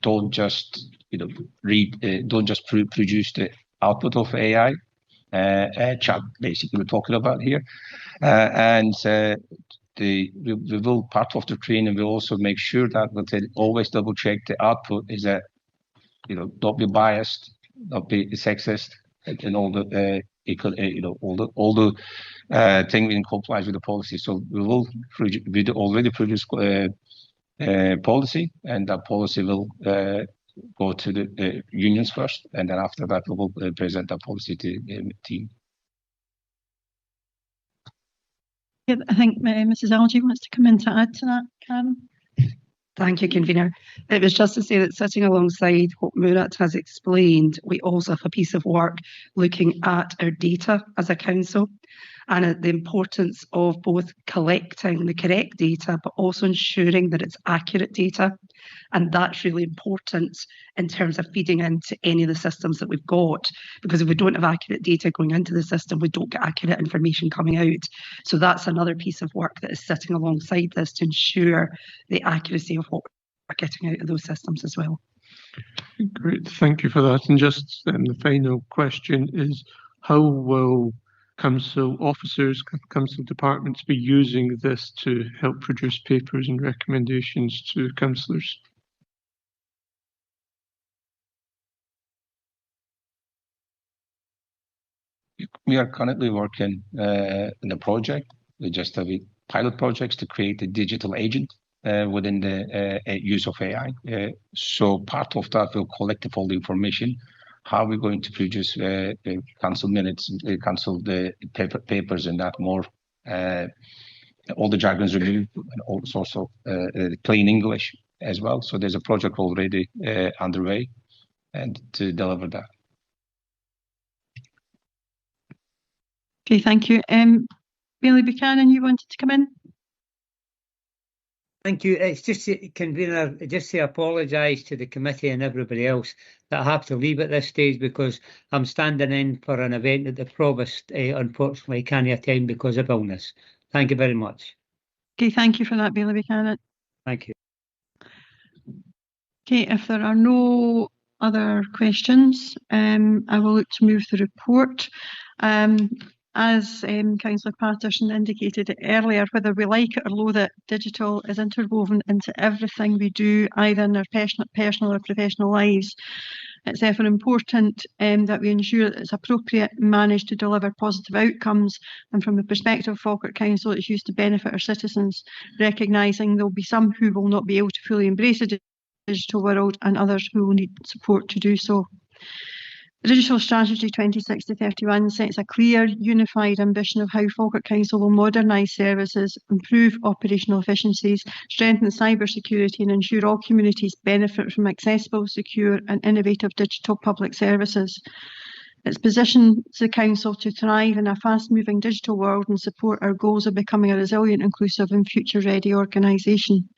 Don't just produce the output of AI chat, basically we're talking about here, we will, part of the training, we'll also make sure that we'll always double check the output is that don't be biased, not be sexist, and all the all the things in compliance with the policy. So we already produce policy, and that policy will go to the unions first, and then after that we will present that policy to the team. Yeah, I think Mrs. Algie wants to come in to add to that, Karen. Thank you, Convener. It was just to say that sitting alongside what Murat has explained, we also have a piece of work looking at our data as a council and at the importance of both collecting the correct data, but also ensuring that it's accurate data. And that's really important in terms of feeding into any of the systems that we've got, because if we don't have accurate data going into the system, we don't get accurate information coming out. So that's another piece of work that is sitting alongside this to ensure the accuracy of what we're getting out of those systems as well. Great, thank you for that. And just the final question is, how will council officers, council departments be using this to help produce papers and recommendations to councillors? We are currently working in a project. We just have pilot projects to create a digital agent within the use of AI. So part of that will collect all the information, how we're going to produce council minutes, council the papers, and that more. All the jargons removed, and also plain English as well. So there's a project already underway, and to deliver that. Okay, thank you. Bailey Buchanan, you wanted to come in? Thank you. It's just, Convener, just to apologise to the committee and everybody else that I have to leave at this stage because I'm standing in for an event that the Provost unfortunately can't attend because of illness. Thank you very much. Okay, thank you for that, Bailey Buchanan. Thank you. Okay, if there are no other questions, I will look to move the report. As Councillor Patterson indicated earlier, whether we like it or loathe it, digital is interwoven into everything we do, either in our personal or professional lives. It's therefore important that we ensure that it's appropriate and managed to deliver positive outcomes, and from the perspective of Falkirk Council, it's used to benefit our citizens, recognising there will be some who will not be able to fully embrace the digital world and others who will need support to do so. The Digital Strategy 26 to 31 sets a clear, unified ambition of how Falkirk Council will modernise services, improve operational efficiencies, strengthen cybersecurity and ensure all communities benefit from accessible, secure and innovative digital public services. It's positioned the Council to thrive in a fast-moving digital world and support our goals of becoming a resilient, inclusive and future-ready organisation.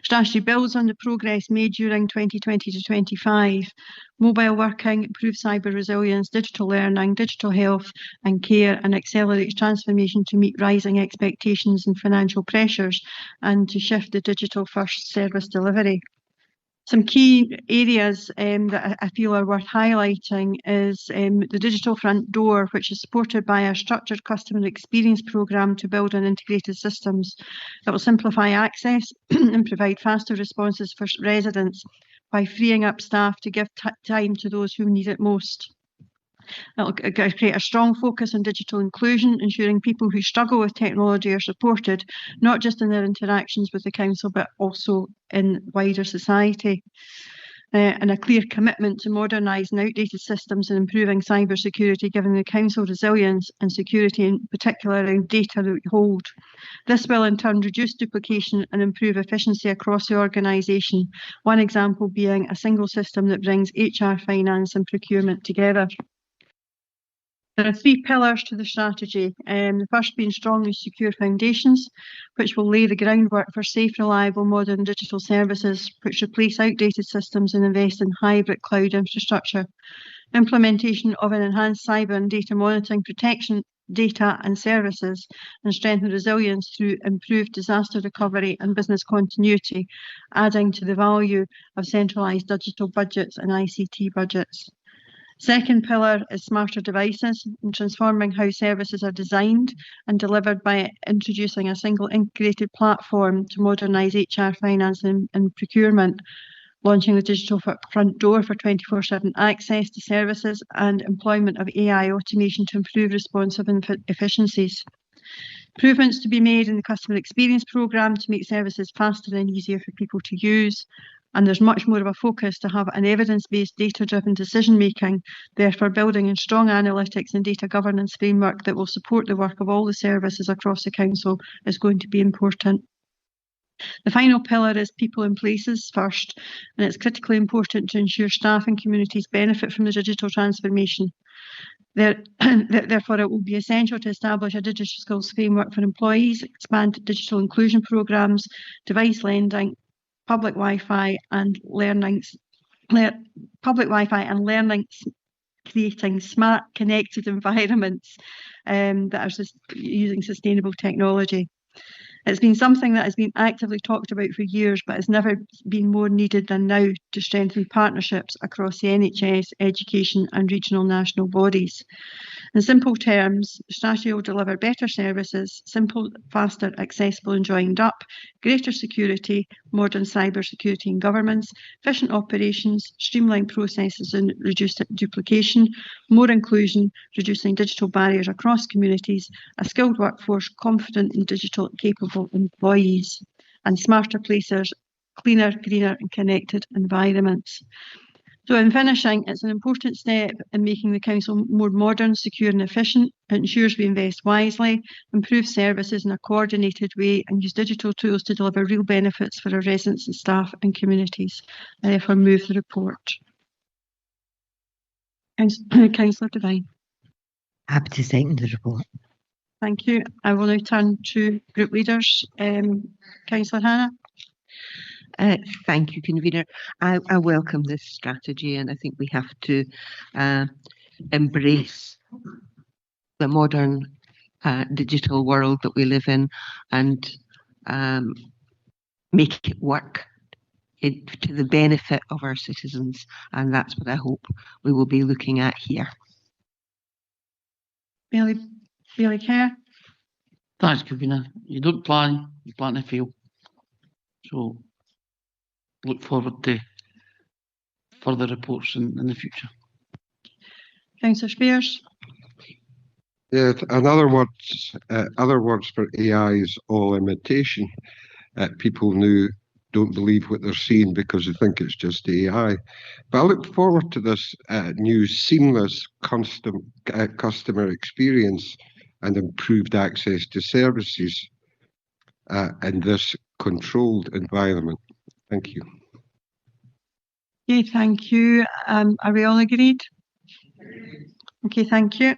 Strategy builds on the progress made during 2020 to 25. Mobile working, improved cyber resilience, digital learning, digital health and care, and accelerates transformation to meet rising expectations and financial pressures and to shift the digital first service delivery. Some key areas that I feel are worth highlighting is the digital front door, which is supported by a structured customer experience programme to build on integrated systems that will simplify access and provide faster responses for residents by freeing up staff to give time to those who need it most. It will create a strong focus on digital inclusion, ensuring people who struggle with technology are supported, not just in their interactions with the Council, but also in wider society. And a clear commitment to modernising outdated systems and improving cybersecurity, giving the Council resilience and security, in particular around data that we hold. This will in turn reduce duplication and improve efficiency across the organisation, one example being a single system that brings HR, finance and procurement together. There are three pillars to the strategy, the first being strong and secure foundations, which will lay the groundwork for safe, reliable, modern digital services, which replace outdated systems and invest in hybrid cloud infrastructure. Implementation of an enhanced cyber and data monitoring protection data and services, and strengthen resilience through improved disaster recovery and business continuity, adding to the value of centralised digital budgets and ICT budgets. Second pillar is smarter devices and transforming how services are designed and delivered by introducing a single integrated platform to modernise HR, finance and procurement, launching the digital front door for 24/7 access to services and employment of AI automation to improve responsive efficiencies. Improvements to be made in the customer experience programme to make services faster and easier for people to use. And there's much more of a focus to have an evidence-based, data-driven decision-making, therefore building in strong analytics and data governance framework that will support the work of all the services across the Council is going to be important. The final pillar is people and places first, and it's critically important to ensure staff and communities benefit from the digital transformation. Therefore, it will be essential to establish a digital skills framework for employees, expand digital inclusion programmes, device lending, public Wi-Fi and learning, creating smart, connected environments that are using sustainable technology. It's been something that has been actively talked about for years, but has never been more needed than now to strengthen partnerships across the NHS, education and regional national bodies. In simple terms, the strategy will deliver better services, simple, faster, accessible and joined up, greater security, modern cyber security and governance, efficient operations, streamlined processes and reduced duplication, more inclusion, reducing digital barriers across communities, a skilled workforce, confident and digital capable employees, and smarter places, cleaner, greener and connected environments. So in finishing, it's an important step in making the council more modern, secure and efficient. It ensures we invest wisely, improve services in a coordinated way and use digital tools to deliver real benefits for our residents and staff and communities. I therefore move the report. Councillor Devine. Happy to second the report. Thank you. I will now turn to group leaders. Councillor Hannah. Thank you, Convener. I welcome this strategy, and I think we have to embrace the modern digital world that we live in and make it work to the benefit of our citizens. And that's what I hope we will be looking at here. Bailey Kerr. Thanks, Convener. You don't plan, you plan to fail. So look forward to further reports in the future. Councillor Spears. Yeah, other words for AI is all imitation. People don't believe what they're seeing because they think it's just AI. But I look forward to this new seamless customer experience and improved access to services in this controlled environment. Thank you. Okay, thank you. Are we all agreed? Okay, thank you.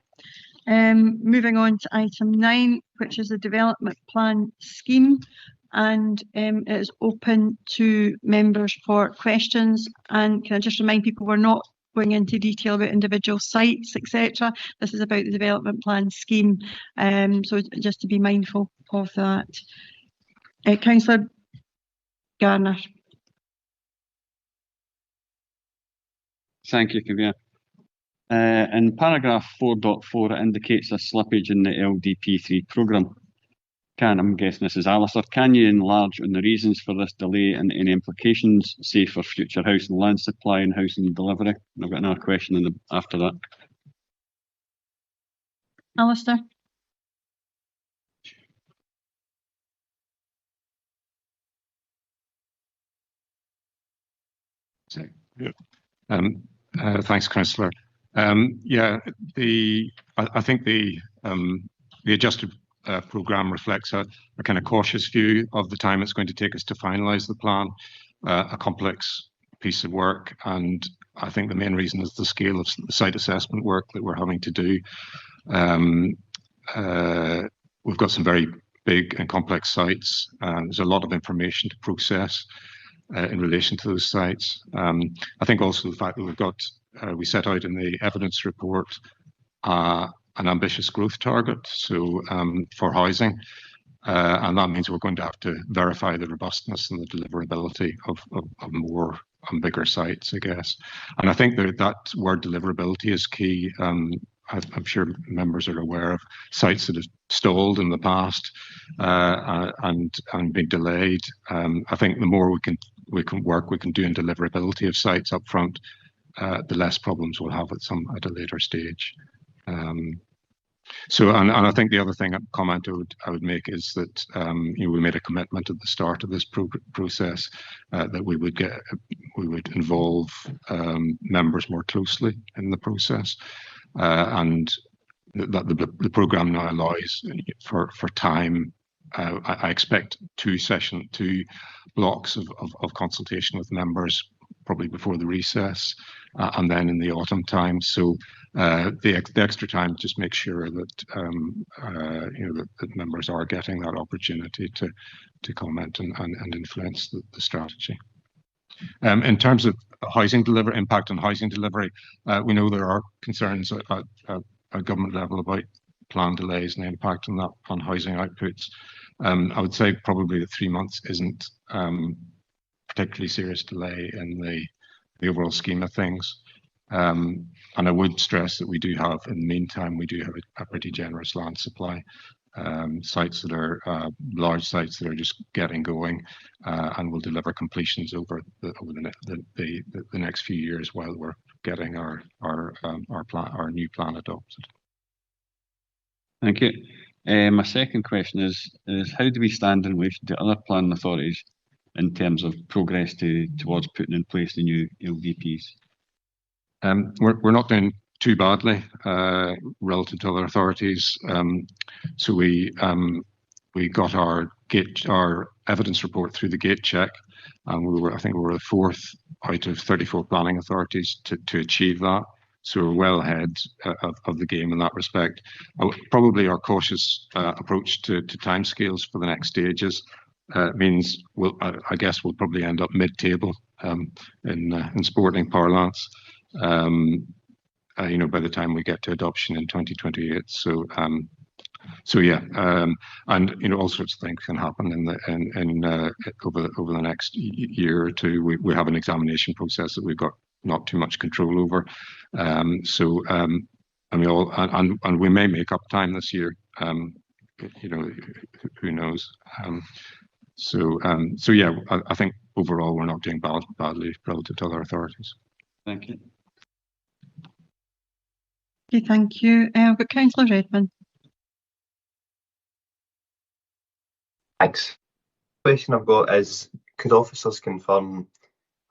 Moving on to item 9, which is the development plan scheme, and it is open to members for questions. And can I just remind people we're not going into detail about individual sites, etc. This is about the development plan scheme, so just to be mindful of that. Councillor Garner. Thank you, Convener. In paragraph 4.4, it indicates a slippage in the LDP3 programme. I'm guessing this is Alistair. Can you enlarge on the reasons for this delay and any implications, say, for future housing land supply and housing delivery? And I've got another question after that. Alistair. Yeah. Thanks, Councillor. Yeah, I think the adjusted programme reflects a kind of cautious view of the time it's going to take us to finalise the plan, a complex piece of work, and I think the main reason is the scale of the site assessment work that we're having to do. We've got some very big and complex sites, and there's a lot of information to process in relation to those sites. I think also the fact that we set out in the evidence report an ambitious growth target, so for housing, and that means we're going to have to verify the robustness and the deliverability of more and bigger sites, I guess. And I think that word deliverability is key. I'm sure members are aware of sites that have stalled in the past and been delayed. I think the more we can do in deliverability of sites up front, the less problems we'll have at a later stage. So, and I think the other comment I would make is that we made a commitment at the start of this process that we would involve members more closely in the process, and that the programme now allows for time. I expect two blocks of consultation with members, probably before the recess, and then in the autumn time. So the extra time just make sure that that members are getting that opportunity to comment and influence the strategy. In terms of impact on housing delivery, we know there are concerns at government level about plan delays and the impact on that on housing outputs. I would say probably that 3 months isn't particularly serious delay in the overall scheme of things. And I would stress that in the meantime, we do have a pretty generous land supply. Sites that are large sites that are just getting going and will deliver completions over the next few years while we're getting our new plan adopted. Thank you. My second question is how do we stand in relation to other planning authorities in terms of progress towards putting in place the new LDPs? We're not doing too badly relative to other authorities. So we got our evidence report through the gate check, and I think we were the 4th out of 34 planning authorities to achieve that. So we're well ahead of the game in that respect. Probably our cautious approach to timescales for the next stages means I guess we'll probably end up mid-table in sporting parlance. By the time we get to adoption in 2028. So yeah, and all sorts of things can happen over the next year or two. We have an examination process that we've got not too much control over. And we may make up time this year. Who knows? So yeah, I think overall we're not doing badly relative to other authorities. Thank you. Okay, thank you. But Councillor Redmond. Thanks. The question I've got is, could officers confirm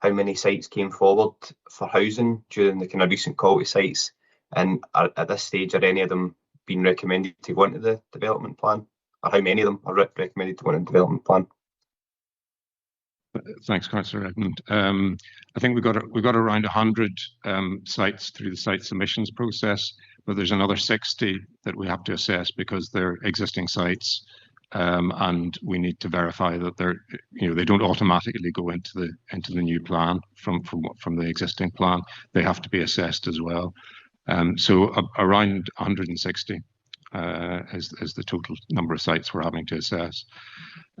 how many sites came forward for housing during the kind of recent call to sites, and at this stage are any of them being recommended to go into the development plan, or how many of them are recommended to go into the development plan? Thanks, Councillor Redmond. I think we got around 100 sites through the site submissions process, but there's another 60 that we have to assess because they're existing sites, and we need to verify that they don't automatically go into the new plan from the existing plan. They have to be assessed as well. So around 160 is the total number of sites we're having to assess.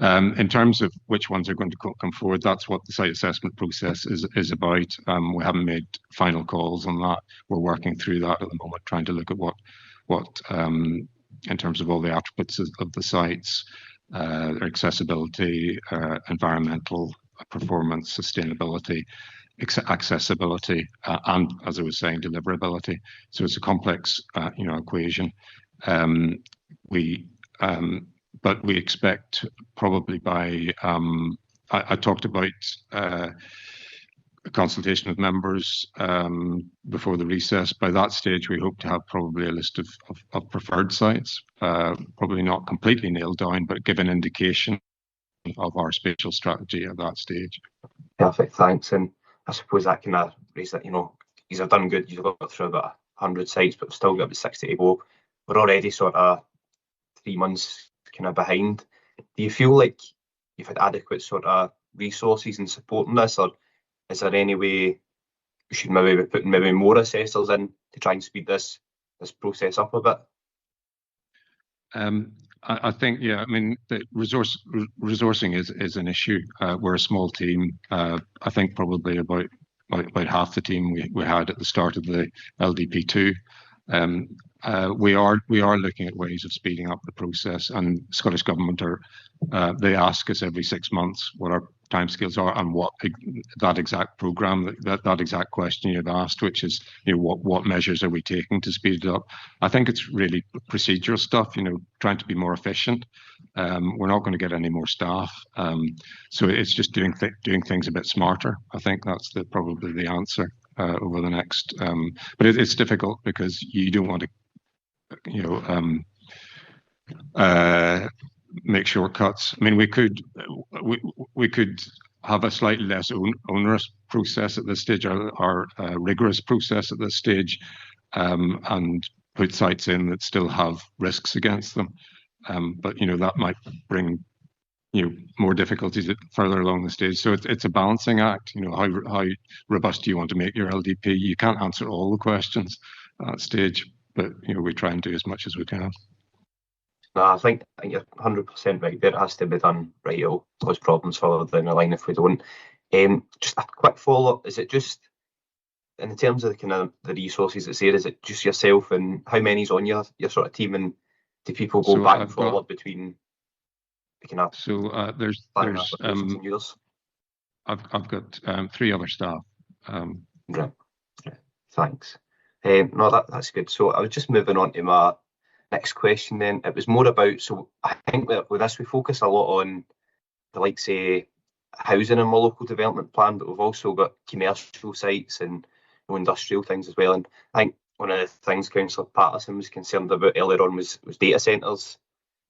In terms of which ones are going to come forward, that's what the site assessment process is about. We haven't made final calls on that. We're working through that at the moment, trying to look at what in terms of all the attributes of the sites, their accessibility, environmental performance, sustainability, accessibility, and, as I was saying, deliverability. So it's a complex equation. But we expect probably by I talked about a consultation with members before the recess. By that stage, we hope to have probably a list of preferred sites, probably not completely nailed down, but give an indication of our spatial strategy at that stage. Perfect, thanks. And I suppose that can raise that, you've done good. You've got through about 100 sites, but we've still got about 60 to go. We're already sort of 3 months kind of behind. Do you feel like you've had adequate sort of resources in supporting this, or is there any way we should maybe be putting more assessors in to try and speed this process up a bit? I think, yeah, I mean, the resourcing is an issue. We're a small team. I think probably about half the team we had at the start of the LDP2. We are looking at ways of speeding up the process, and Scottish Government they ask us every 6 months what our timescales are and what that exact programme, that exact question you've asked, which is what measures are we taking to speed it up. I think it's really procedural stuff, trying to be more efficient. We're not going to get any more staff, so it's just doing things a bit smarter. I think that's probably the answer over the next. But it's difficult because you don't want to make shortcuts. I mean, we could have a slightly less onerous process at this stage, or rigorous process at this stage, and put sites in that still have risks against them. But that might bring more difficulties further along the stage. So it's a balancing act. How robust do you want to make your LDP? You can't answer all the questions at that stage, but we try and do as much as we can. No, I think you're 100% right there. It has to be done right. It'll cause problems further down the line if we don't. Just a quick follow-up. Is it just, in terms of the resources that's there, is it just yourself, and how many's on your sort of team, and do people go back and forward between picking up? So there's I've got 3 other staff. Right. Thanks. No, that's good. So I was just moving on to my next question then. It was more about, so I think with this we focus a lot on the say housing in my local development plan, but we've also got commercial sites and industrial things as well. And I think one of the things Councillor Patterson was concerned about earlier on was data centres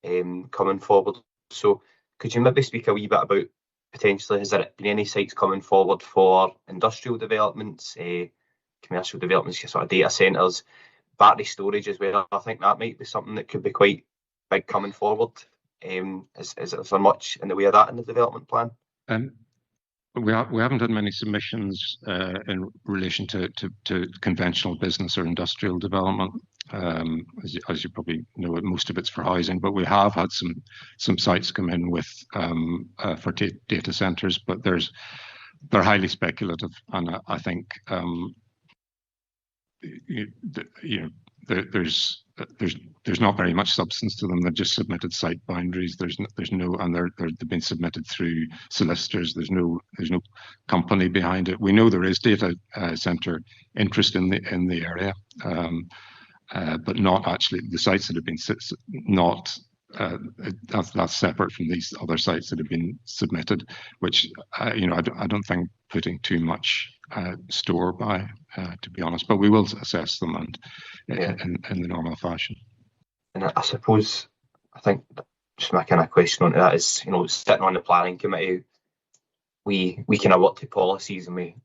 coming forward. So could you maybe speak a wee bit about potentially, has there been any sites coming forward for industrial developments, commercial developments, sort of data centres, battery storage as well? I think that might be something that could be quite big coming forward. Is there much in the way of that in the development plan? We haven't had many submissions in relation to conventional business or industrial development. As you probably know, most of it's for housing, but we have had some sites come in with for data centres, but they're highly speculative, and I think there's not very much substance to them. They've just submitted site boundaries. There's no, and they've been submitted through solicitors. There's no company behind it. We know there is data centre interest in the area, but not actually the sites that have been not. That's separate from these other sites that have been submitted, which I don't think putting too much store by, to be honest. But we will assess them and in the normal fashion. And I suppose I think just my kind of question on that is, sitting on the planning committee, we kind of work to policies and we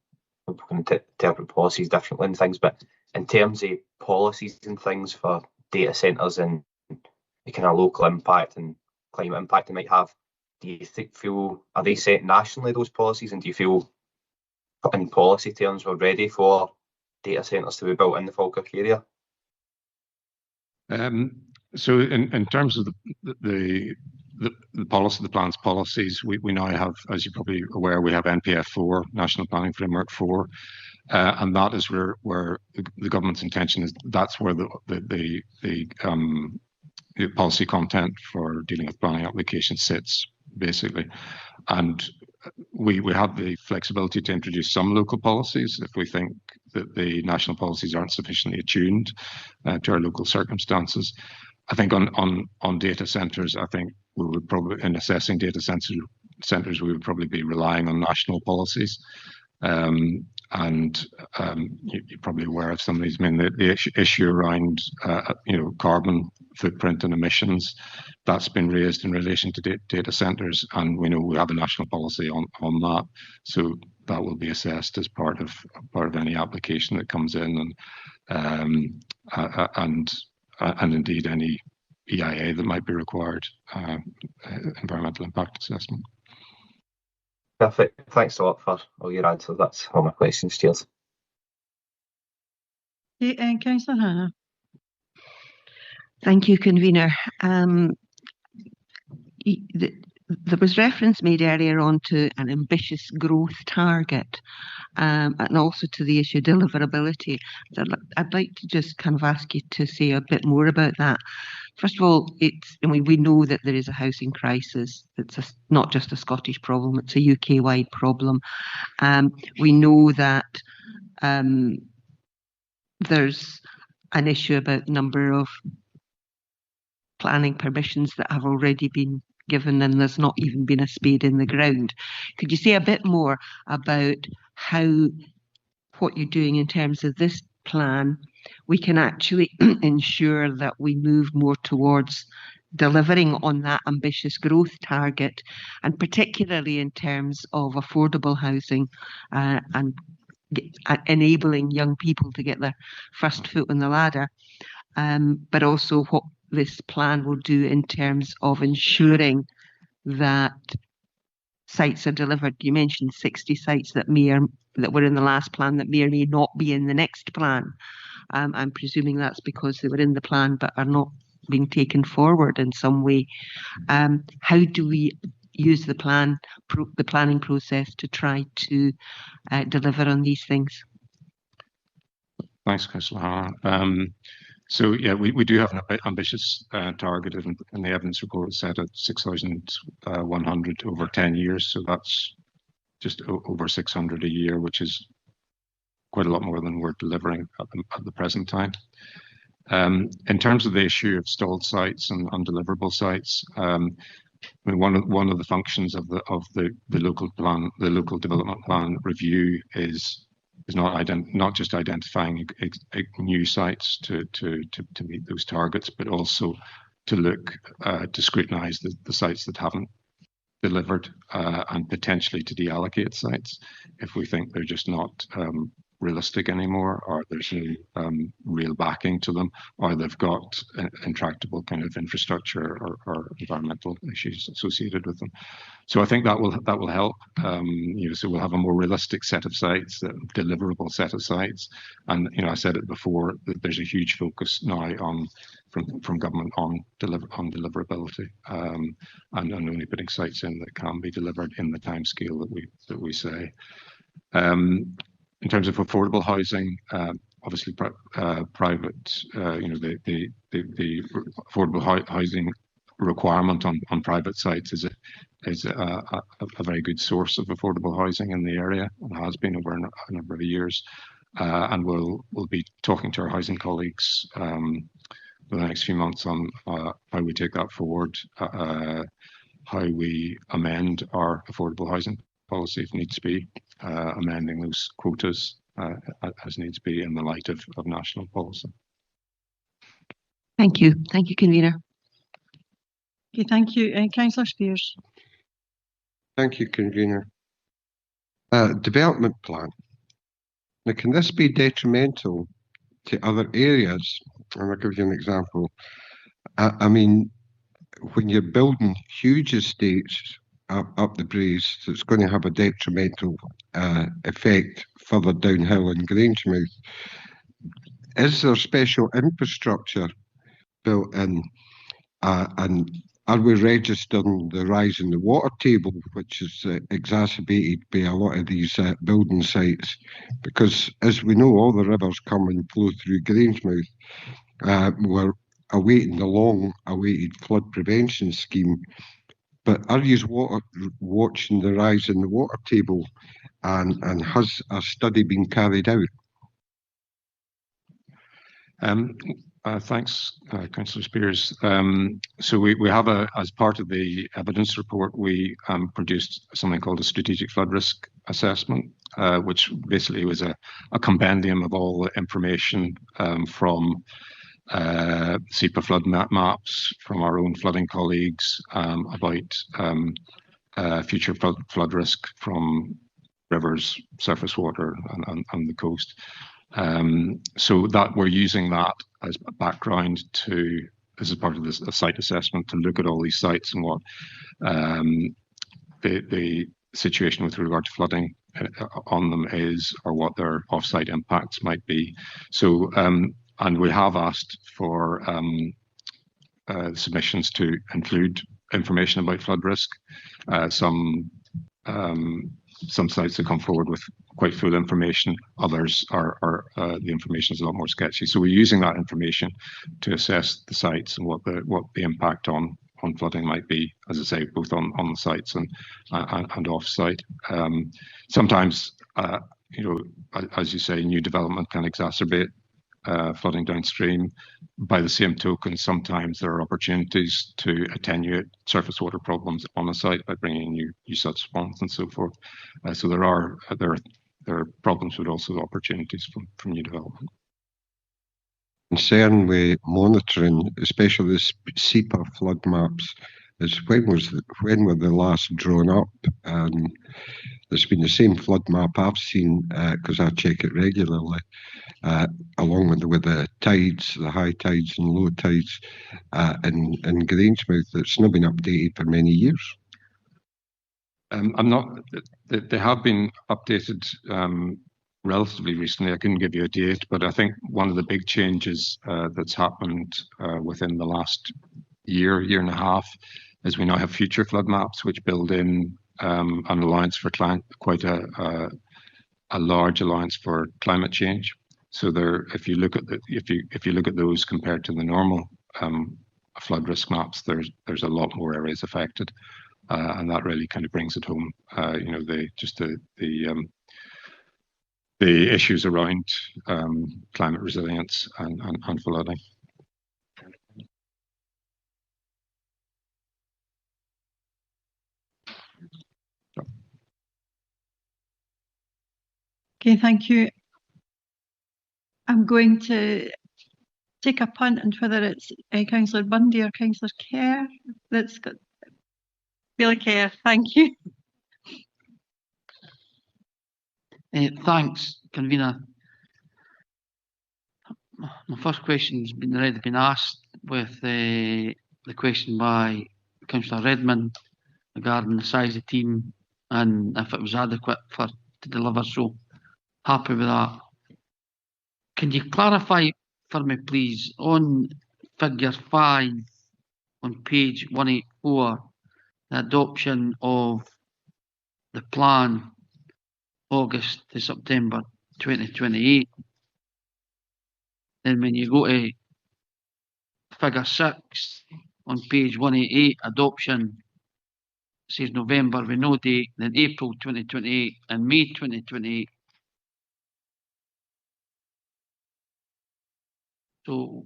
can interpret policies differently and things. But in terms of policies and things for data centres and the kind of local impact and climate impact they might have, do you feel, are they set nationally, those policies, and do you feel in policy terms we're ready for data centres to be built in the Falkirk area? So in terms of the policy, the plan's policies, we now have, as you're probably aware, we have NPF 4, National Planning Framework 4, and that is where the government's intention is. That's where the policy content for dealing with planning applications sits, basically. And we have the flexibility to introduce some local policies if we think that the national policies aren't sufficiently attuned to our local circumstances. I think on data centres, I think we would probably, in assessing data centres, we would probably be relying on national policies. And you're probably aware of some of these. I mean, the issue around carbon footprint and emissions, that's been raised in relation to data centres, and we know we have a national policy on that. So that will be assessed as part of any application that comes in, and indeed any EIA that might be required, environmental impact assessment. Perfect. Thanks a lot for all your answers. That's all my questions. Cheers. And Councillor Hannah. Thank you, Convener. There was reference made earlier on to an ambitious growth target, and also to the issue of deliverability. I'd like to just kind of ask you to say a bit more about that. First of all, we know that there is a housing crisis. It's not just a Scottish problem, it's a UK-wide problem. We know that there's an issue about number of planning permissions that have already been given, and there's not even been a spade in the ground. Could you say a bit more about what you're doing in terms of this plan? We can actually ensure that we move more towards delivering on that ambitious growth target, and particularly in terms of affordable housing and enabling young people to get their first foot on the ladder, but also what this plan will do in terms of ensuring that sites are delivered. You mentioned 60 sites that were in the last plan that may or may not be in the next plan. I'm presuming that's because they were in the plan but are not being taken forward in some way. How do we use the planning process to try to deliver on these things? Thanks, Councillor Hannah. So yeah, we do have an ambitious target, and the evidence report is set at 6,100 over 10 years. So that's just over 600 a year, which is quite a lot more than we're delivering at the present time. In terms of the issue of stalled sites and undeliverable sites, I mean, one of the functions of the local plan, the local development plan review, is not just identifying new sites to meet those targets, but also to look to scrutinise the sites that haven't delivered and potentially to deallocate sites if we think they're just not realistic anymore, or there's no real backing to them, or they've got intractable kind of infrastructure or environmental issues associated with them. So I think that will help. So we'll have a more realistic set of sites, a deliverable set of sites, and I said it before that there's a huge focus now from government on deliverability and only putting sites in that can be delivered in the timescale that we say. In terms of affordable housing, obviously private, the affordable housing requirement on private sites is a very good source of affordable housing in the area, and has been over a number of years. And we'll be talking to our housing colleagues for the next few months on how we take that forward, how we amend our affordable housing policy if needs be, amending those quotas as needs be in the light of national policy. Thank you. Thank you, Convener. Okay, thank you. Councillor Spears. Thank you, Convener. Development plan. Now, can this be detrimental to other areas? And I'll give you an example. I mean, when you're building huge estates up the Braes, it's going to have a detrimental effect further downhill in Grangemouth. Is there special infrastructure built in? And are we registering the rise in the water table, which is exacerbated by a lot of these building sites? Because as we know, all the rivers come and flow through Grangemouth. We're awaiting the long-awaited flood prevention scheme. But are you watching the rise in the water table, and has a study been carried out? Thanks, Councillor Spears. So we have as part of the evidence report, we produced something called a strategic flood risk assessment, which basically was a compendium of all the information from SEPA flood maps, from our own flooding colleagues, about future flood risk from rivers, surface water, and the coast. So that we're using that as a background this is part of the site assessment, to look at all these sites and what the situation with regard to flooding on them is, or what their off-site impacts might be. So and we have asked for submissions to include information about flood risk. Some sites have come forward with quite full information. Others are the information is a lot more sketchy. So we're using that information to assess the sites and what the impact on flooding might be, as I say, both on the sites and off-site. Sometimes, as you say, new development can exacerbate flooding downstream. By the same token, sometimes there are opportunities to attenuate surface water problems on a site by bringing new such ponds and so forth. So there are problems, but also opportunities from new development. Concern with monitoring, especially the SEPA flood maps, is when were they last drawn up? And there's been the same flood map I've seen, because I check it regularly, along with the tides, the high tides and low tides in Grangemouth. That's not been updated for many years. They have been updated relatively recently. I couldn't give you a date, but I think one of the big changes that's happened within the last year and a half is we now have future flood maps, which build in an allowance for quite a large allowance for climate change. So if you look at those compared to the normal flood risk maps, there's a lot more areas affected, and that really kind of brings it home. The issues around climate resilience and flooding. Okay, thank you. I'm going to take a punt on whether it's Councillor Bundy or Councillor Kerr that's got. Billy Kerr, thank you. Thanks, convener. My first question's been already been asked with the question by Councillor Redmond regarding the size of the team and if it was adequate to deliver. So happy with that. Can you clarify for me, please, on figure 5 on page 184, the adoption of the plan August to September 2028. Then when you go to figure 6 on page 188, adoption, says November with no date, then April 2028 and May 2028. So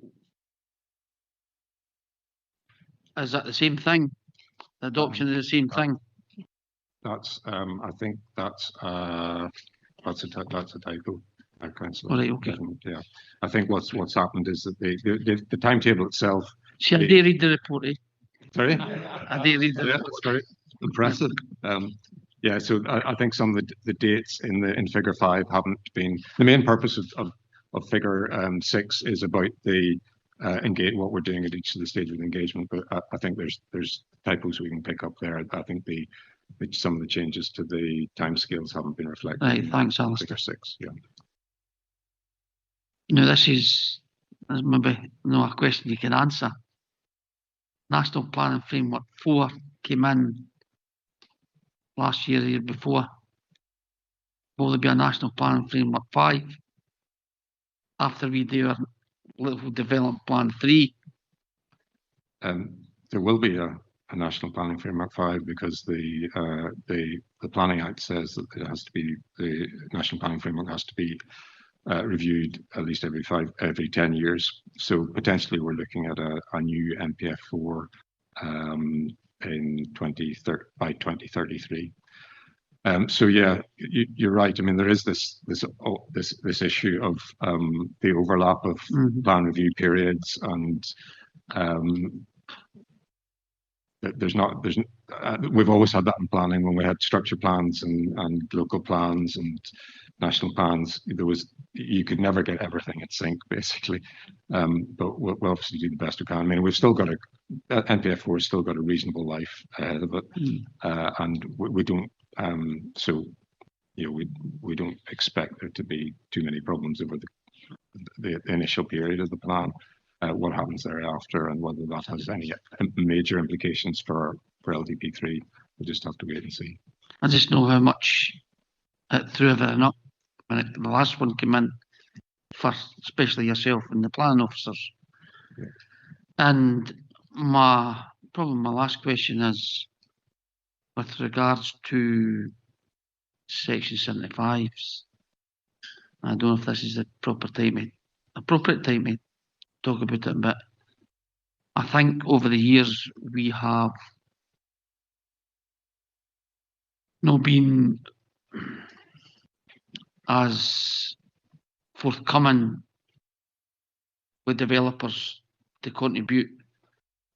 is that the same thing? The adoption is the same thing? That's I think that's a typo. Councillor. All right, okay. Yeah, I think what's happened is that the timetable itself. See, I did read the report. Sorry, I did read the report. That's very impressive. Yeah, so I think some of the dates in figure 5 haven't been. The main purpose of figure 6 is about the what we're doing at each of the stages of engagement. But I think there's typos we can pick up there. I think some of the changes to the timescales haven't been reflected. Right, thanks, Alistair. Figure 6, yeah. No, this is maybe a question you can answer. National Planning Framework 4 came in last year, the year before. Will there be a National Planning Framework 5 after we do our little development plan 3? There will be a National Planning Framework 5 because the Planning Act says that it has to be the National Planning Framework has to be reviewed at least every 10 years. So potentially we're looking at a new NPF4 by 2033. So yeah, you're right. I mean, there is this issue of the overlap of plan review periods, and we've always had that in planning when we had structure plans and local plans and national plans. You could never get everything in sync, basically. But we'll obviously do the best we can. I mean, we've still got NPF4 has still got a reasonable life ahead of it, and we don't. So we don't expect there to be too many problems over the initial period of the plan. What happens thereafter and whether that has any major implications for LDP3, we'll just have to wait and see. I just know how much it threw everything up when the last one came in, first, especially yourself and the planning officers. Yeah. And my last question is with regards to Section 75s. I don't know if this is the appropriate time to talk about it, but I think over the years we have not been as forthcoming with developers to contribute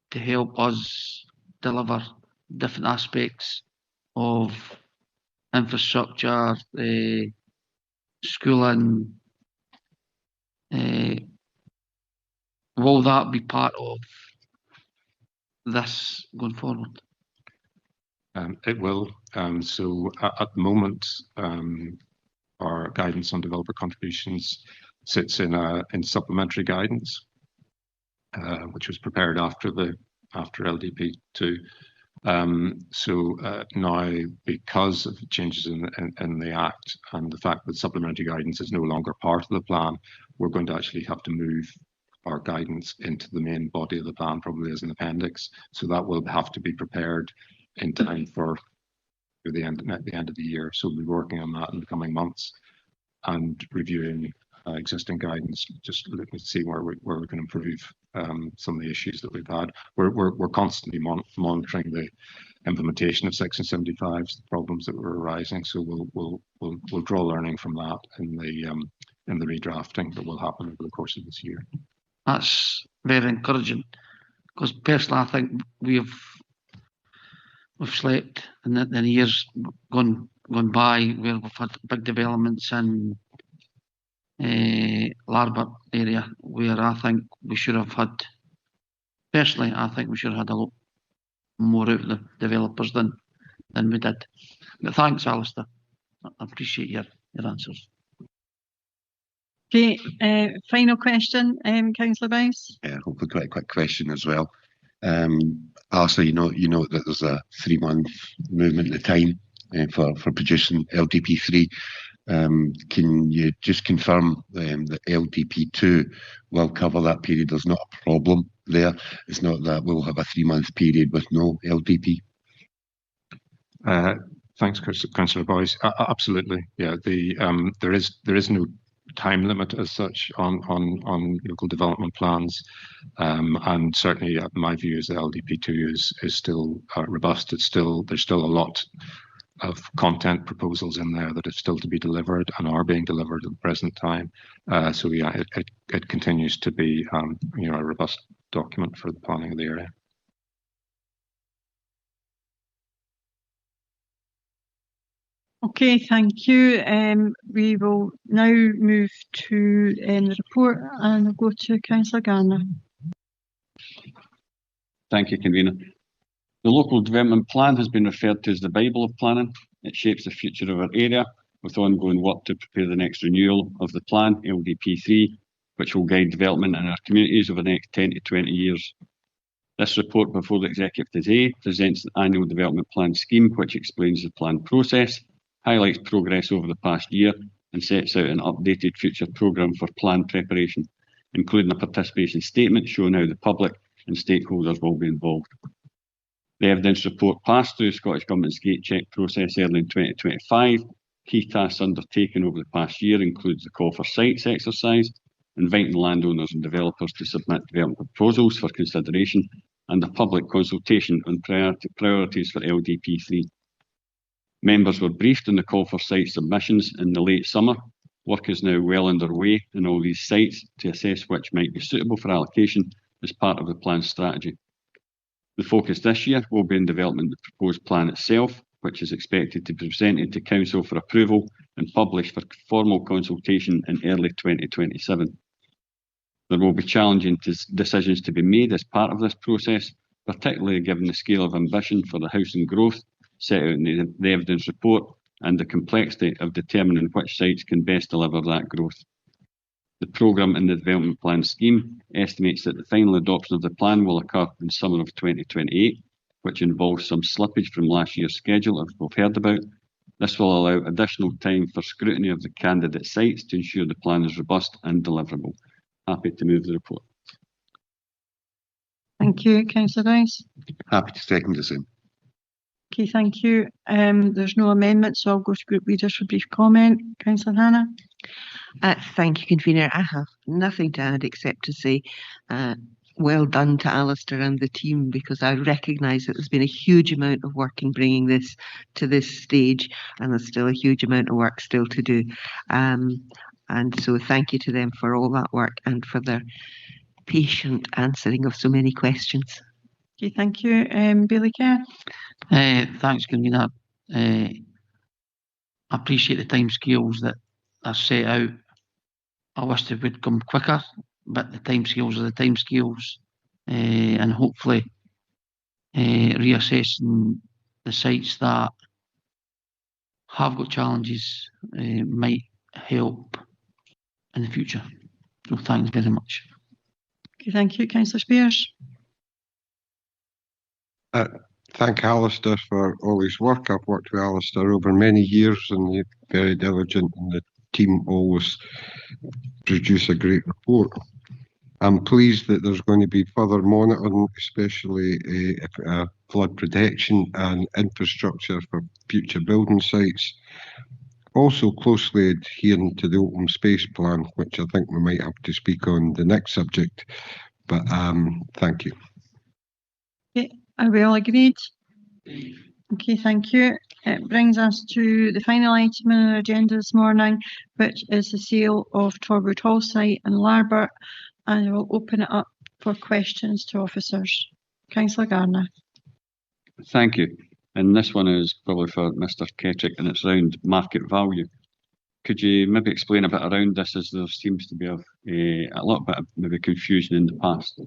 to help us deliver different aspects of infrastructure, schooling. Will that be part of this going forward? It will. So at the moment, our guidance on developer contributions sits in supplementary guidance, which was prepared after LDP2. So now, because of changes in the Act and the fact that supplementary guidance is no longer part of the plan, we're going to actually have to move our guidance into the main body of the plan, probably as an appendix. So that will have to be prepared in time for the end of the year. So we'll be working on that in the coming months and reviewing existing guidance, just looking to see where we can improve some of the issues that we've had. We're constantly monitoring the implementation of Section 75s, the problems that were arising. So we'll draw learning from that in in the redrafting that will happen over the course of this year. That's very encouraging, because personally I think we've slept in the years gone by where we've had big developments in Larbert area, where I think we should have had, personally I think we should have had a lot more out of the developers than we did. But thanks, Alistair. I appreciate your answers. Okay, final question, Councillor Bowes. Yeah, hopefully quite a quick question as well. Alistair, you know that there's a 3-month movement of time for producing LDP3. Can you just confirm that LDP2 will cover that period? There's not a problem there. It's not that we'll have a 3-month period with no LDP. Thanks, Councillor Boyce. Absolutely, yeah. There is no time limit as such on local development plans, and certainly my view is the LDP2 is still robust. There's still a lot of content proposals in there that are still to be delivered and are being delivered at the present time. So yeah, it continues to be a robust document for the planning of the area. Okay, thank you. We will now move to the report, and I'll go to Councillor Garner. Thank you, Convener. The Local Development Plan has been referred to as the Bible of planning. It shapes the future of our area, with ongoing work to prepare the next renewal of the plan, LDP3, which will guide development in our communities over the next 10 to 20 years. This report before the Executive today presents the Annual Development Plan Scheme, which explains the plan process, highlights progress over the past year, and sets out an updated future programme for plan preparation, including a participation statement showing how the public and stakeholders will be involved. The evidence report passed through Scottish Government's gate check process early in 2025. Key tasks undertaken over the past year includes the Call for Sites exercise, inviting landowners and developers to submit development proposals for consideration, and a public consultation on priorities for LDP3. Members were briefed on the Call for Site submissions in the late summer. Work is now well underway in all these sites to assess which might be suitable for allocation as part of the plan strategy. The focus this year will be in development of the proposed plan itself, which is expected to be presented to Council for approval and published for formal consultation in early 2027. There will be challenging decisions to be made as part of this process, particularly given the scale of ambition for the housing growth set out in the evidence report and the complexity of determining which sites can best deliver that growth. The programme in the Development Plan Scheme estimates that the final adoption of the plan will occur in summer of 2028, which involves some slippage from last year's schedule, as we've heard about. This will allow additional time for scrutiny of the candidate sites to ensure the plan is robust and deliverable. Happy to move the report. Thank you, Councillor Rice. Happy to second the same. Okay, thank you. There's no amendments, so I'll go to group leaders for brief comment. Councillor Hannah. Thank you, Convener. I have nothing to add except to say well done to Alistair and the team, because I recognise that there's been a huge amount of work in bringing this to this stage, and there's still a huge amount of work still to do. And so thank you to them for all that work and for their patient answering of so many questions. Okay, thank you. Bailey Kerr. Thanks, Convener. I appreciate the timescales that are set out. I wish they would come quicker, but the timescales are the timescales, and hopefully reassessing the sites that have got challenges might help in the future. So thanks very much. Okay, thank you. Councillor Spears. Thank Alistair for all his work. I've worked with Alistair over many years, and he's very diligent, and the team always produce a great report. I'm pleased that there's going to be further monitoring, especially flood protection and infrastructure for future building sites. Also closely adhering to the open space plan, which I think we might have to speak on the next subject. But thank you. Okay, are we all agreed? Okay, thank you. It brings us to the final item on our agenda this morning, which is the sale of Torwood Hall site in Larbert, and I will open it up for questions to officers. Councillor Garner. Thank you. And this one is probably for Mr. Kettrick, and it's around market value. Could you maybe explain a bit around this, as there seems to be a little bit of maybe confusion in the past?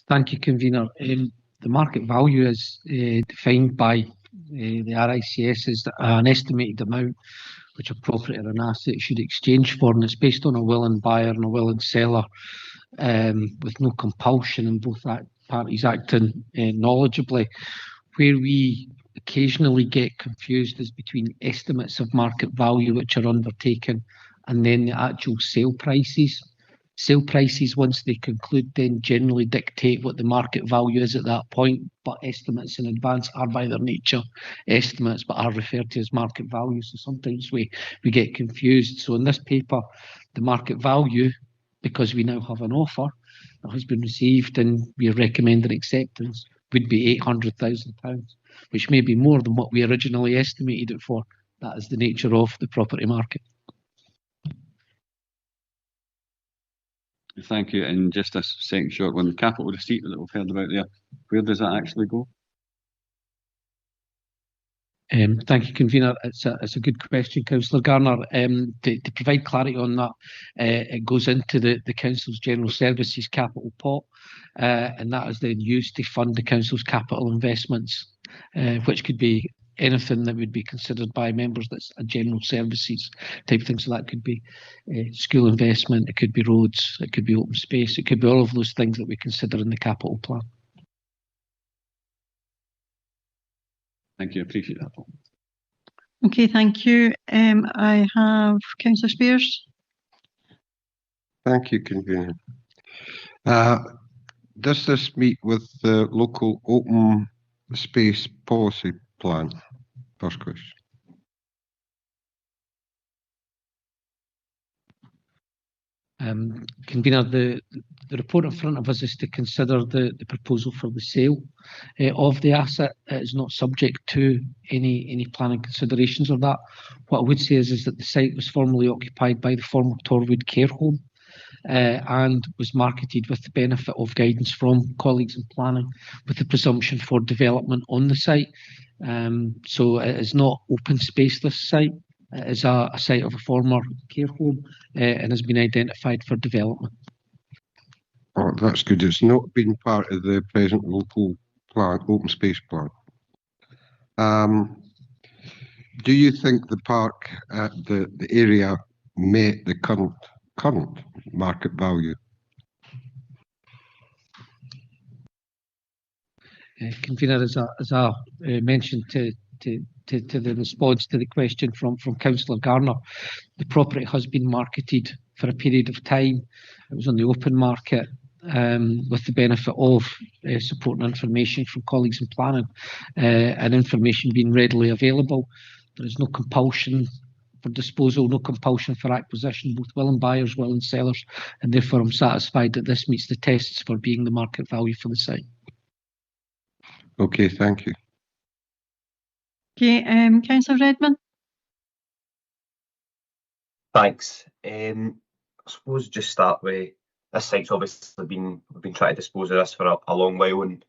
Thank you, Convener. The market value is defined by the RICS as an estimated amount which a property or an asset should exchange for, and it's based on a willing buyer and a willing seller, with no compulsion, and both parties acting knowledgeably. Where we occasionally get confused is between estimates of market value which are undertaken and then the actual sale prices. Sale prices, once they conclude, then generally dictate what the market value is at that point, but estimates in advance are by their nature estimates but are referred to as market value. So sometimes we get confused. So in this paper, the market value, because we now have an offer that has been received and we recommend their acceptance, would be £800,000, which may be more than what we originally estimated it for. That is the nature of the property market. Thank you. And just a second short one, the capital receipt that we've heard about there, where does that actually go? Thank you, Convener. It's a good question, Councillor Garner. To provide clarity on that, it goes into the Council's General Services capital pot, and that is then used to fund the Council's capital investments, which could be anything that would be considered by members that's a general services type thing. So that could be school investment, it could be roads, it could be open space, it could be all of those things that we consider in the capital plan. Thank you, I appreciate that. Okay, thank you. I have Councillor Spears. Thank you, Convener. Does this meet with the local open space policy plan? First question. Convener, the report in front of us is to consider the proposal for the sale of the asset. It is not subject to any planning considerations of that. What I would say is that the site was formerly occupied by the former Torwood Care Home, and was marketed with the benefit of guidance from colleagues in planning, with the presumption for development on the site. So it is not open space, this site. It is a site of a former care home, and has been identified for development. Oh, that's good. It's not been part of the present local plan, open space plan. Do you think the park, the area, met the current market value? Convener, as I mentioned to the response to the question from Councillor Garner, the property has been marketed for a period of time. It was on the open market, with the benefit of support and information from colleagues in planning, and information being readily available. There is no compulsion for disposal, no compulsion for acquisition, both willing buyers, willing sellers, and therefore I'm satisfied that this meets the tests for being the market value for the site. Okay, thank you. Okay, Councillor Redmond. Thanks. I suppose just start with this site's obviously we've been trying to dispose of this for a long while, and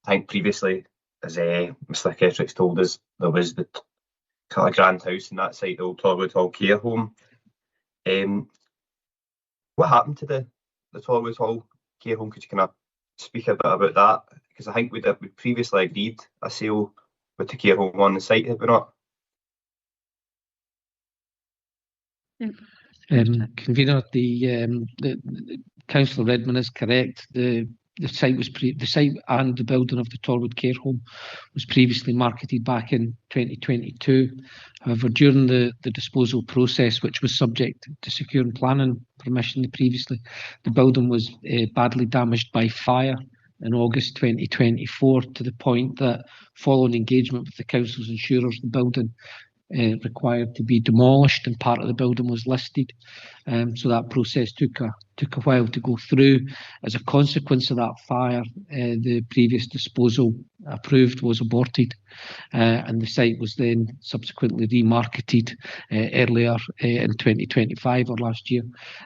I think previously, as Mr. Kettrick's told us, there was the kind of grand house in that site, the old Torwood Hall care home. What happened to the Torwood Hall care home? Could you kind of speak a bit about that? Because I think we previously agreed a sale with the care home on the site, have we not? Convener, the Councillor Redmond is correct. The site and the building of the Torwood Care Home was previously marketed back in 2022. However, during the disposal process, which was subject to securing planning permission previously, the building was badly damaged by fire in August 2024, to the point that, following engagement with the council's insurers, the building required to be demolished, and part of the building was listed. So that process took a while to go through. As a consequence of that fire, the previous disposal approved was aborted, and the site was then subsequently remarketed earlier in 2025 or last year,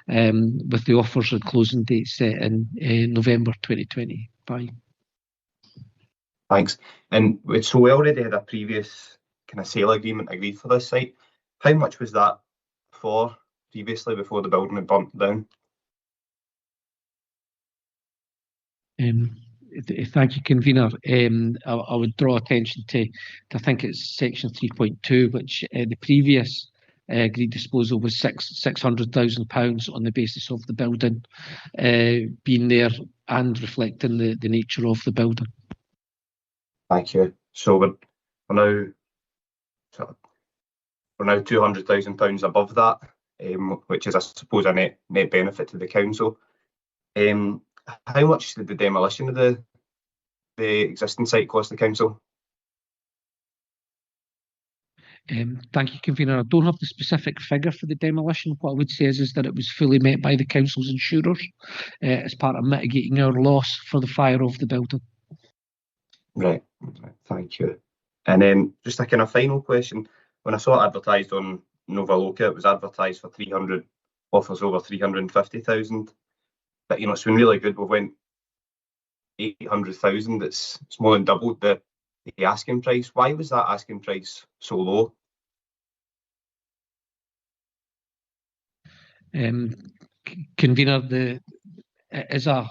with the offers and closing date set in November 2025. Thanks. And so we already had a previous kind of sale agreement agreed for this site. How much was that for previously before the building had burnt down? Thank you, Convener. I would draw attention to I think it's section 3.2, which the previous agreed disposal was £600,000 on the basis of the building being there and reflecting the nature of the building. Thank you. So we're now £200,000 above that, which is, I suppose, a net benefit to the council. How much did the demolition of the existing site cost the council? Thank you, Convener. I don't have the specific figure for the demolition. What I would say is that it was fully met by the council's insurers as part of mitigating our loss for the fire of the building. Right. Thank you. And then just a kind of final question. When I saw it advertised on Nova Loca, it was advertised for 300 offers over 350,000. But it's been really good. We went 800,000. It's more than doubled the asking price. Why was that asking price so low? Convener, is a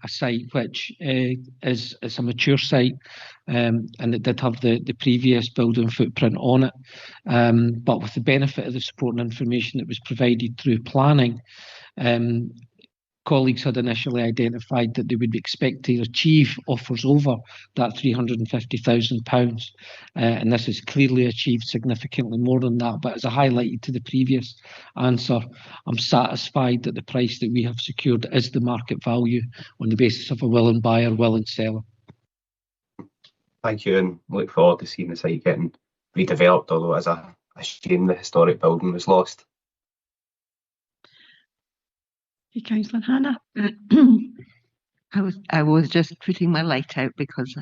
site which is a mature site, and it did have the previous building footprint on it, but with the benefit of the support and information that was provided through planning, colleagues had initially identified that they would be expected to achieve offers over that £350,000, and this has clearly achieved significantly more than that. But as I highlighted to the previous answer, I'm satisfied that the price that we have secured is the market value on the basis of a willing buyer, willing seller. Thank you, and look forward to seeing the site getting redeveloped, although it is a shame the historic building was lost. Councillor Hannah. I was just putting my light out because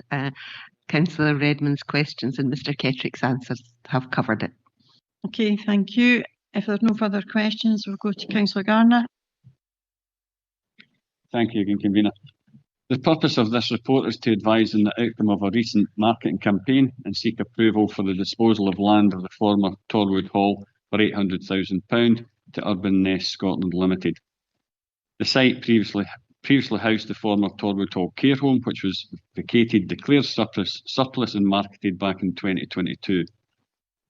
Councillor Redmond's questions and Mr. Kettrick's answers have covered it. Okay, thank you. If there are no further questions, we'll go to Councillor Garner. Thank you again, Convener. The purpose of this report is to advise on the outcome of a recent marketing campaign and seek approval for the disposal of land of the former Torwood Hall for £800,000 to Urban Nest Scotland Limited. The site previously housed the former Torwood Hall care home, which was vacated, declared surplus and marketed back in 2022,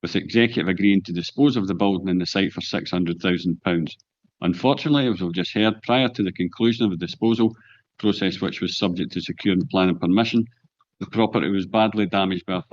with the executive agreeing to dispose of the building and the site for £600,000. Unfortunately, as we've just heard, prior to the conclusion of the disposal process, which was subject to securing planning permission, the property was badly damaged by a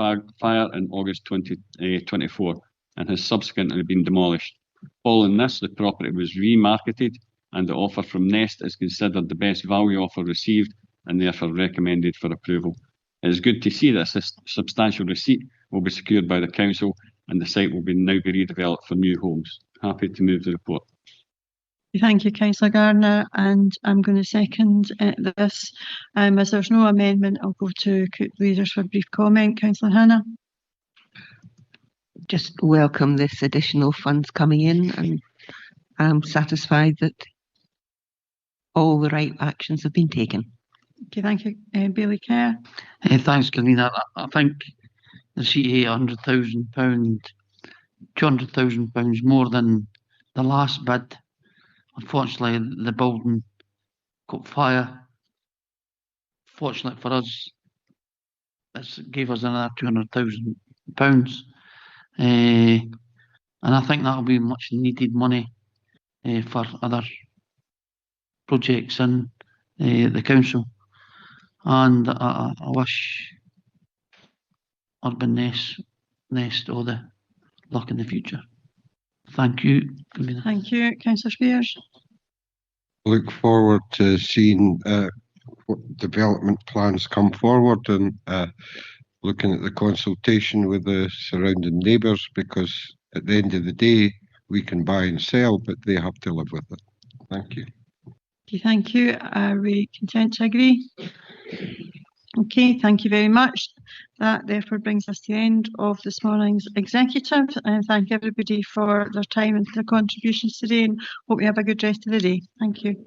fire in August 2024 and has subsequently been demolished. Following this, the property was remarketed, and the offer from Nest is considered the best value offer received and therefore recommended for approval. It is good to see that a substantial receipt will be secured by the council and the site will now be redeveloped for new homes. Happy to move the report. Thank you, Councillor Gardner, and I'm going to second this. As there's no amendment, I'll go to leaders for a brief comment. Councillor Hannah. Just welcome this additional funds coming in, and I'm satisfied that all the right actions have been taken. Okay, thank you. Bailey Kerr. Thanks, Convener. I think the £800,000, £200,000 more than the last bid. Unfortunately, the building caught fire. Fortunately for us, this gave us another £200,000. And I think that will be much needed money for other projects in the council. And I wish Urban Nest all the luck in the future. Thank you, Convener. Thank you, Councillor Spears. Look forward to seeing what development plans come forward, and looking at the consultation with the surrounding neighbours, because at the end of the day, we can buy and sell, but they have to live with it. Thank you. Okay, thank you. Are we content to agree? Okay, thank you very much. That therefore brings us to the end of this morning's executive, and thank everybody for their time and their contributions today, and hope you have a good rest of the day. Thank you.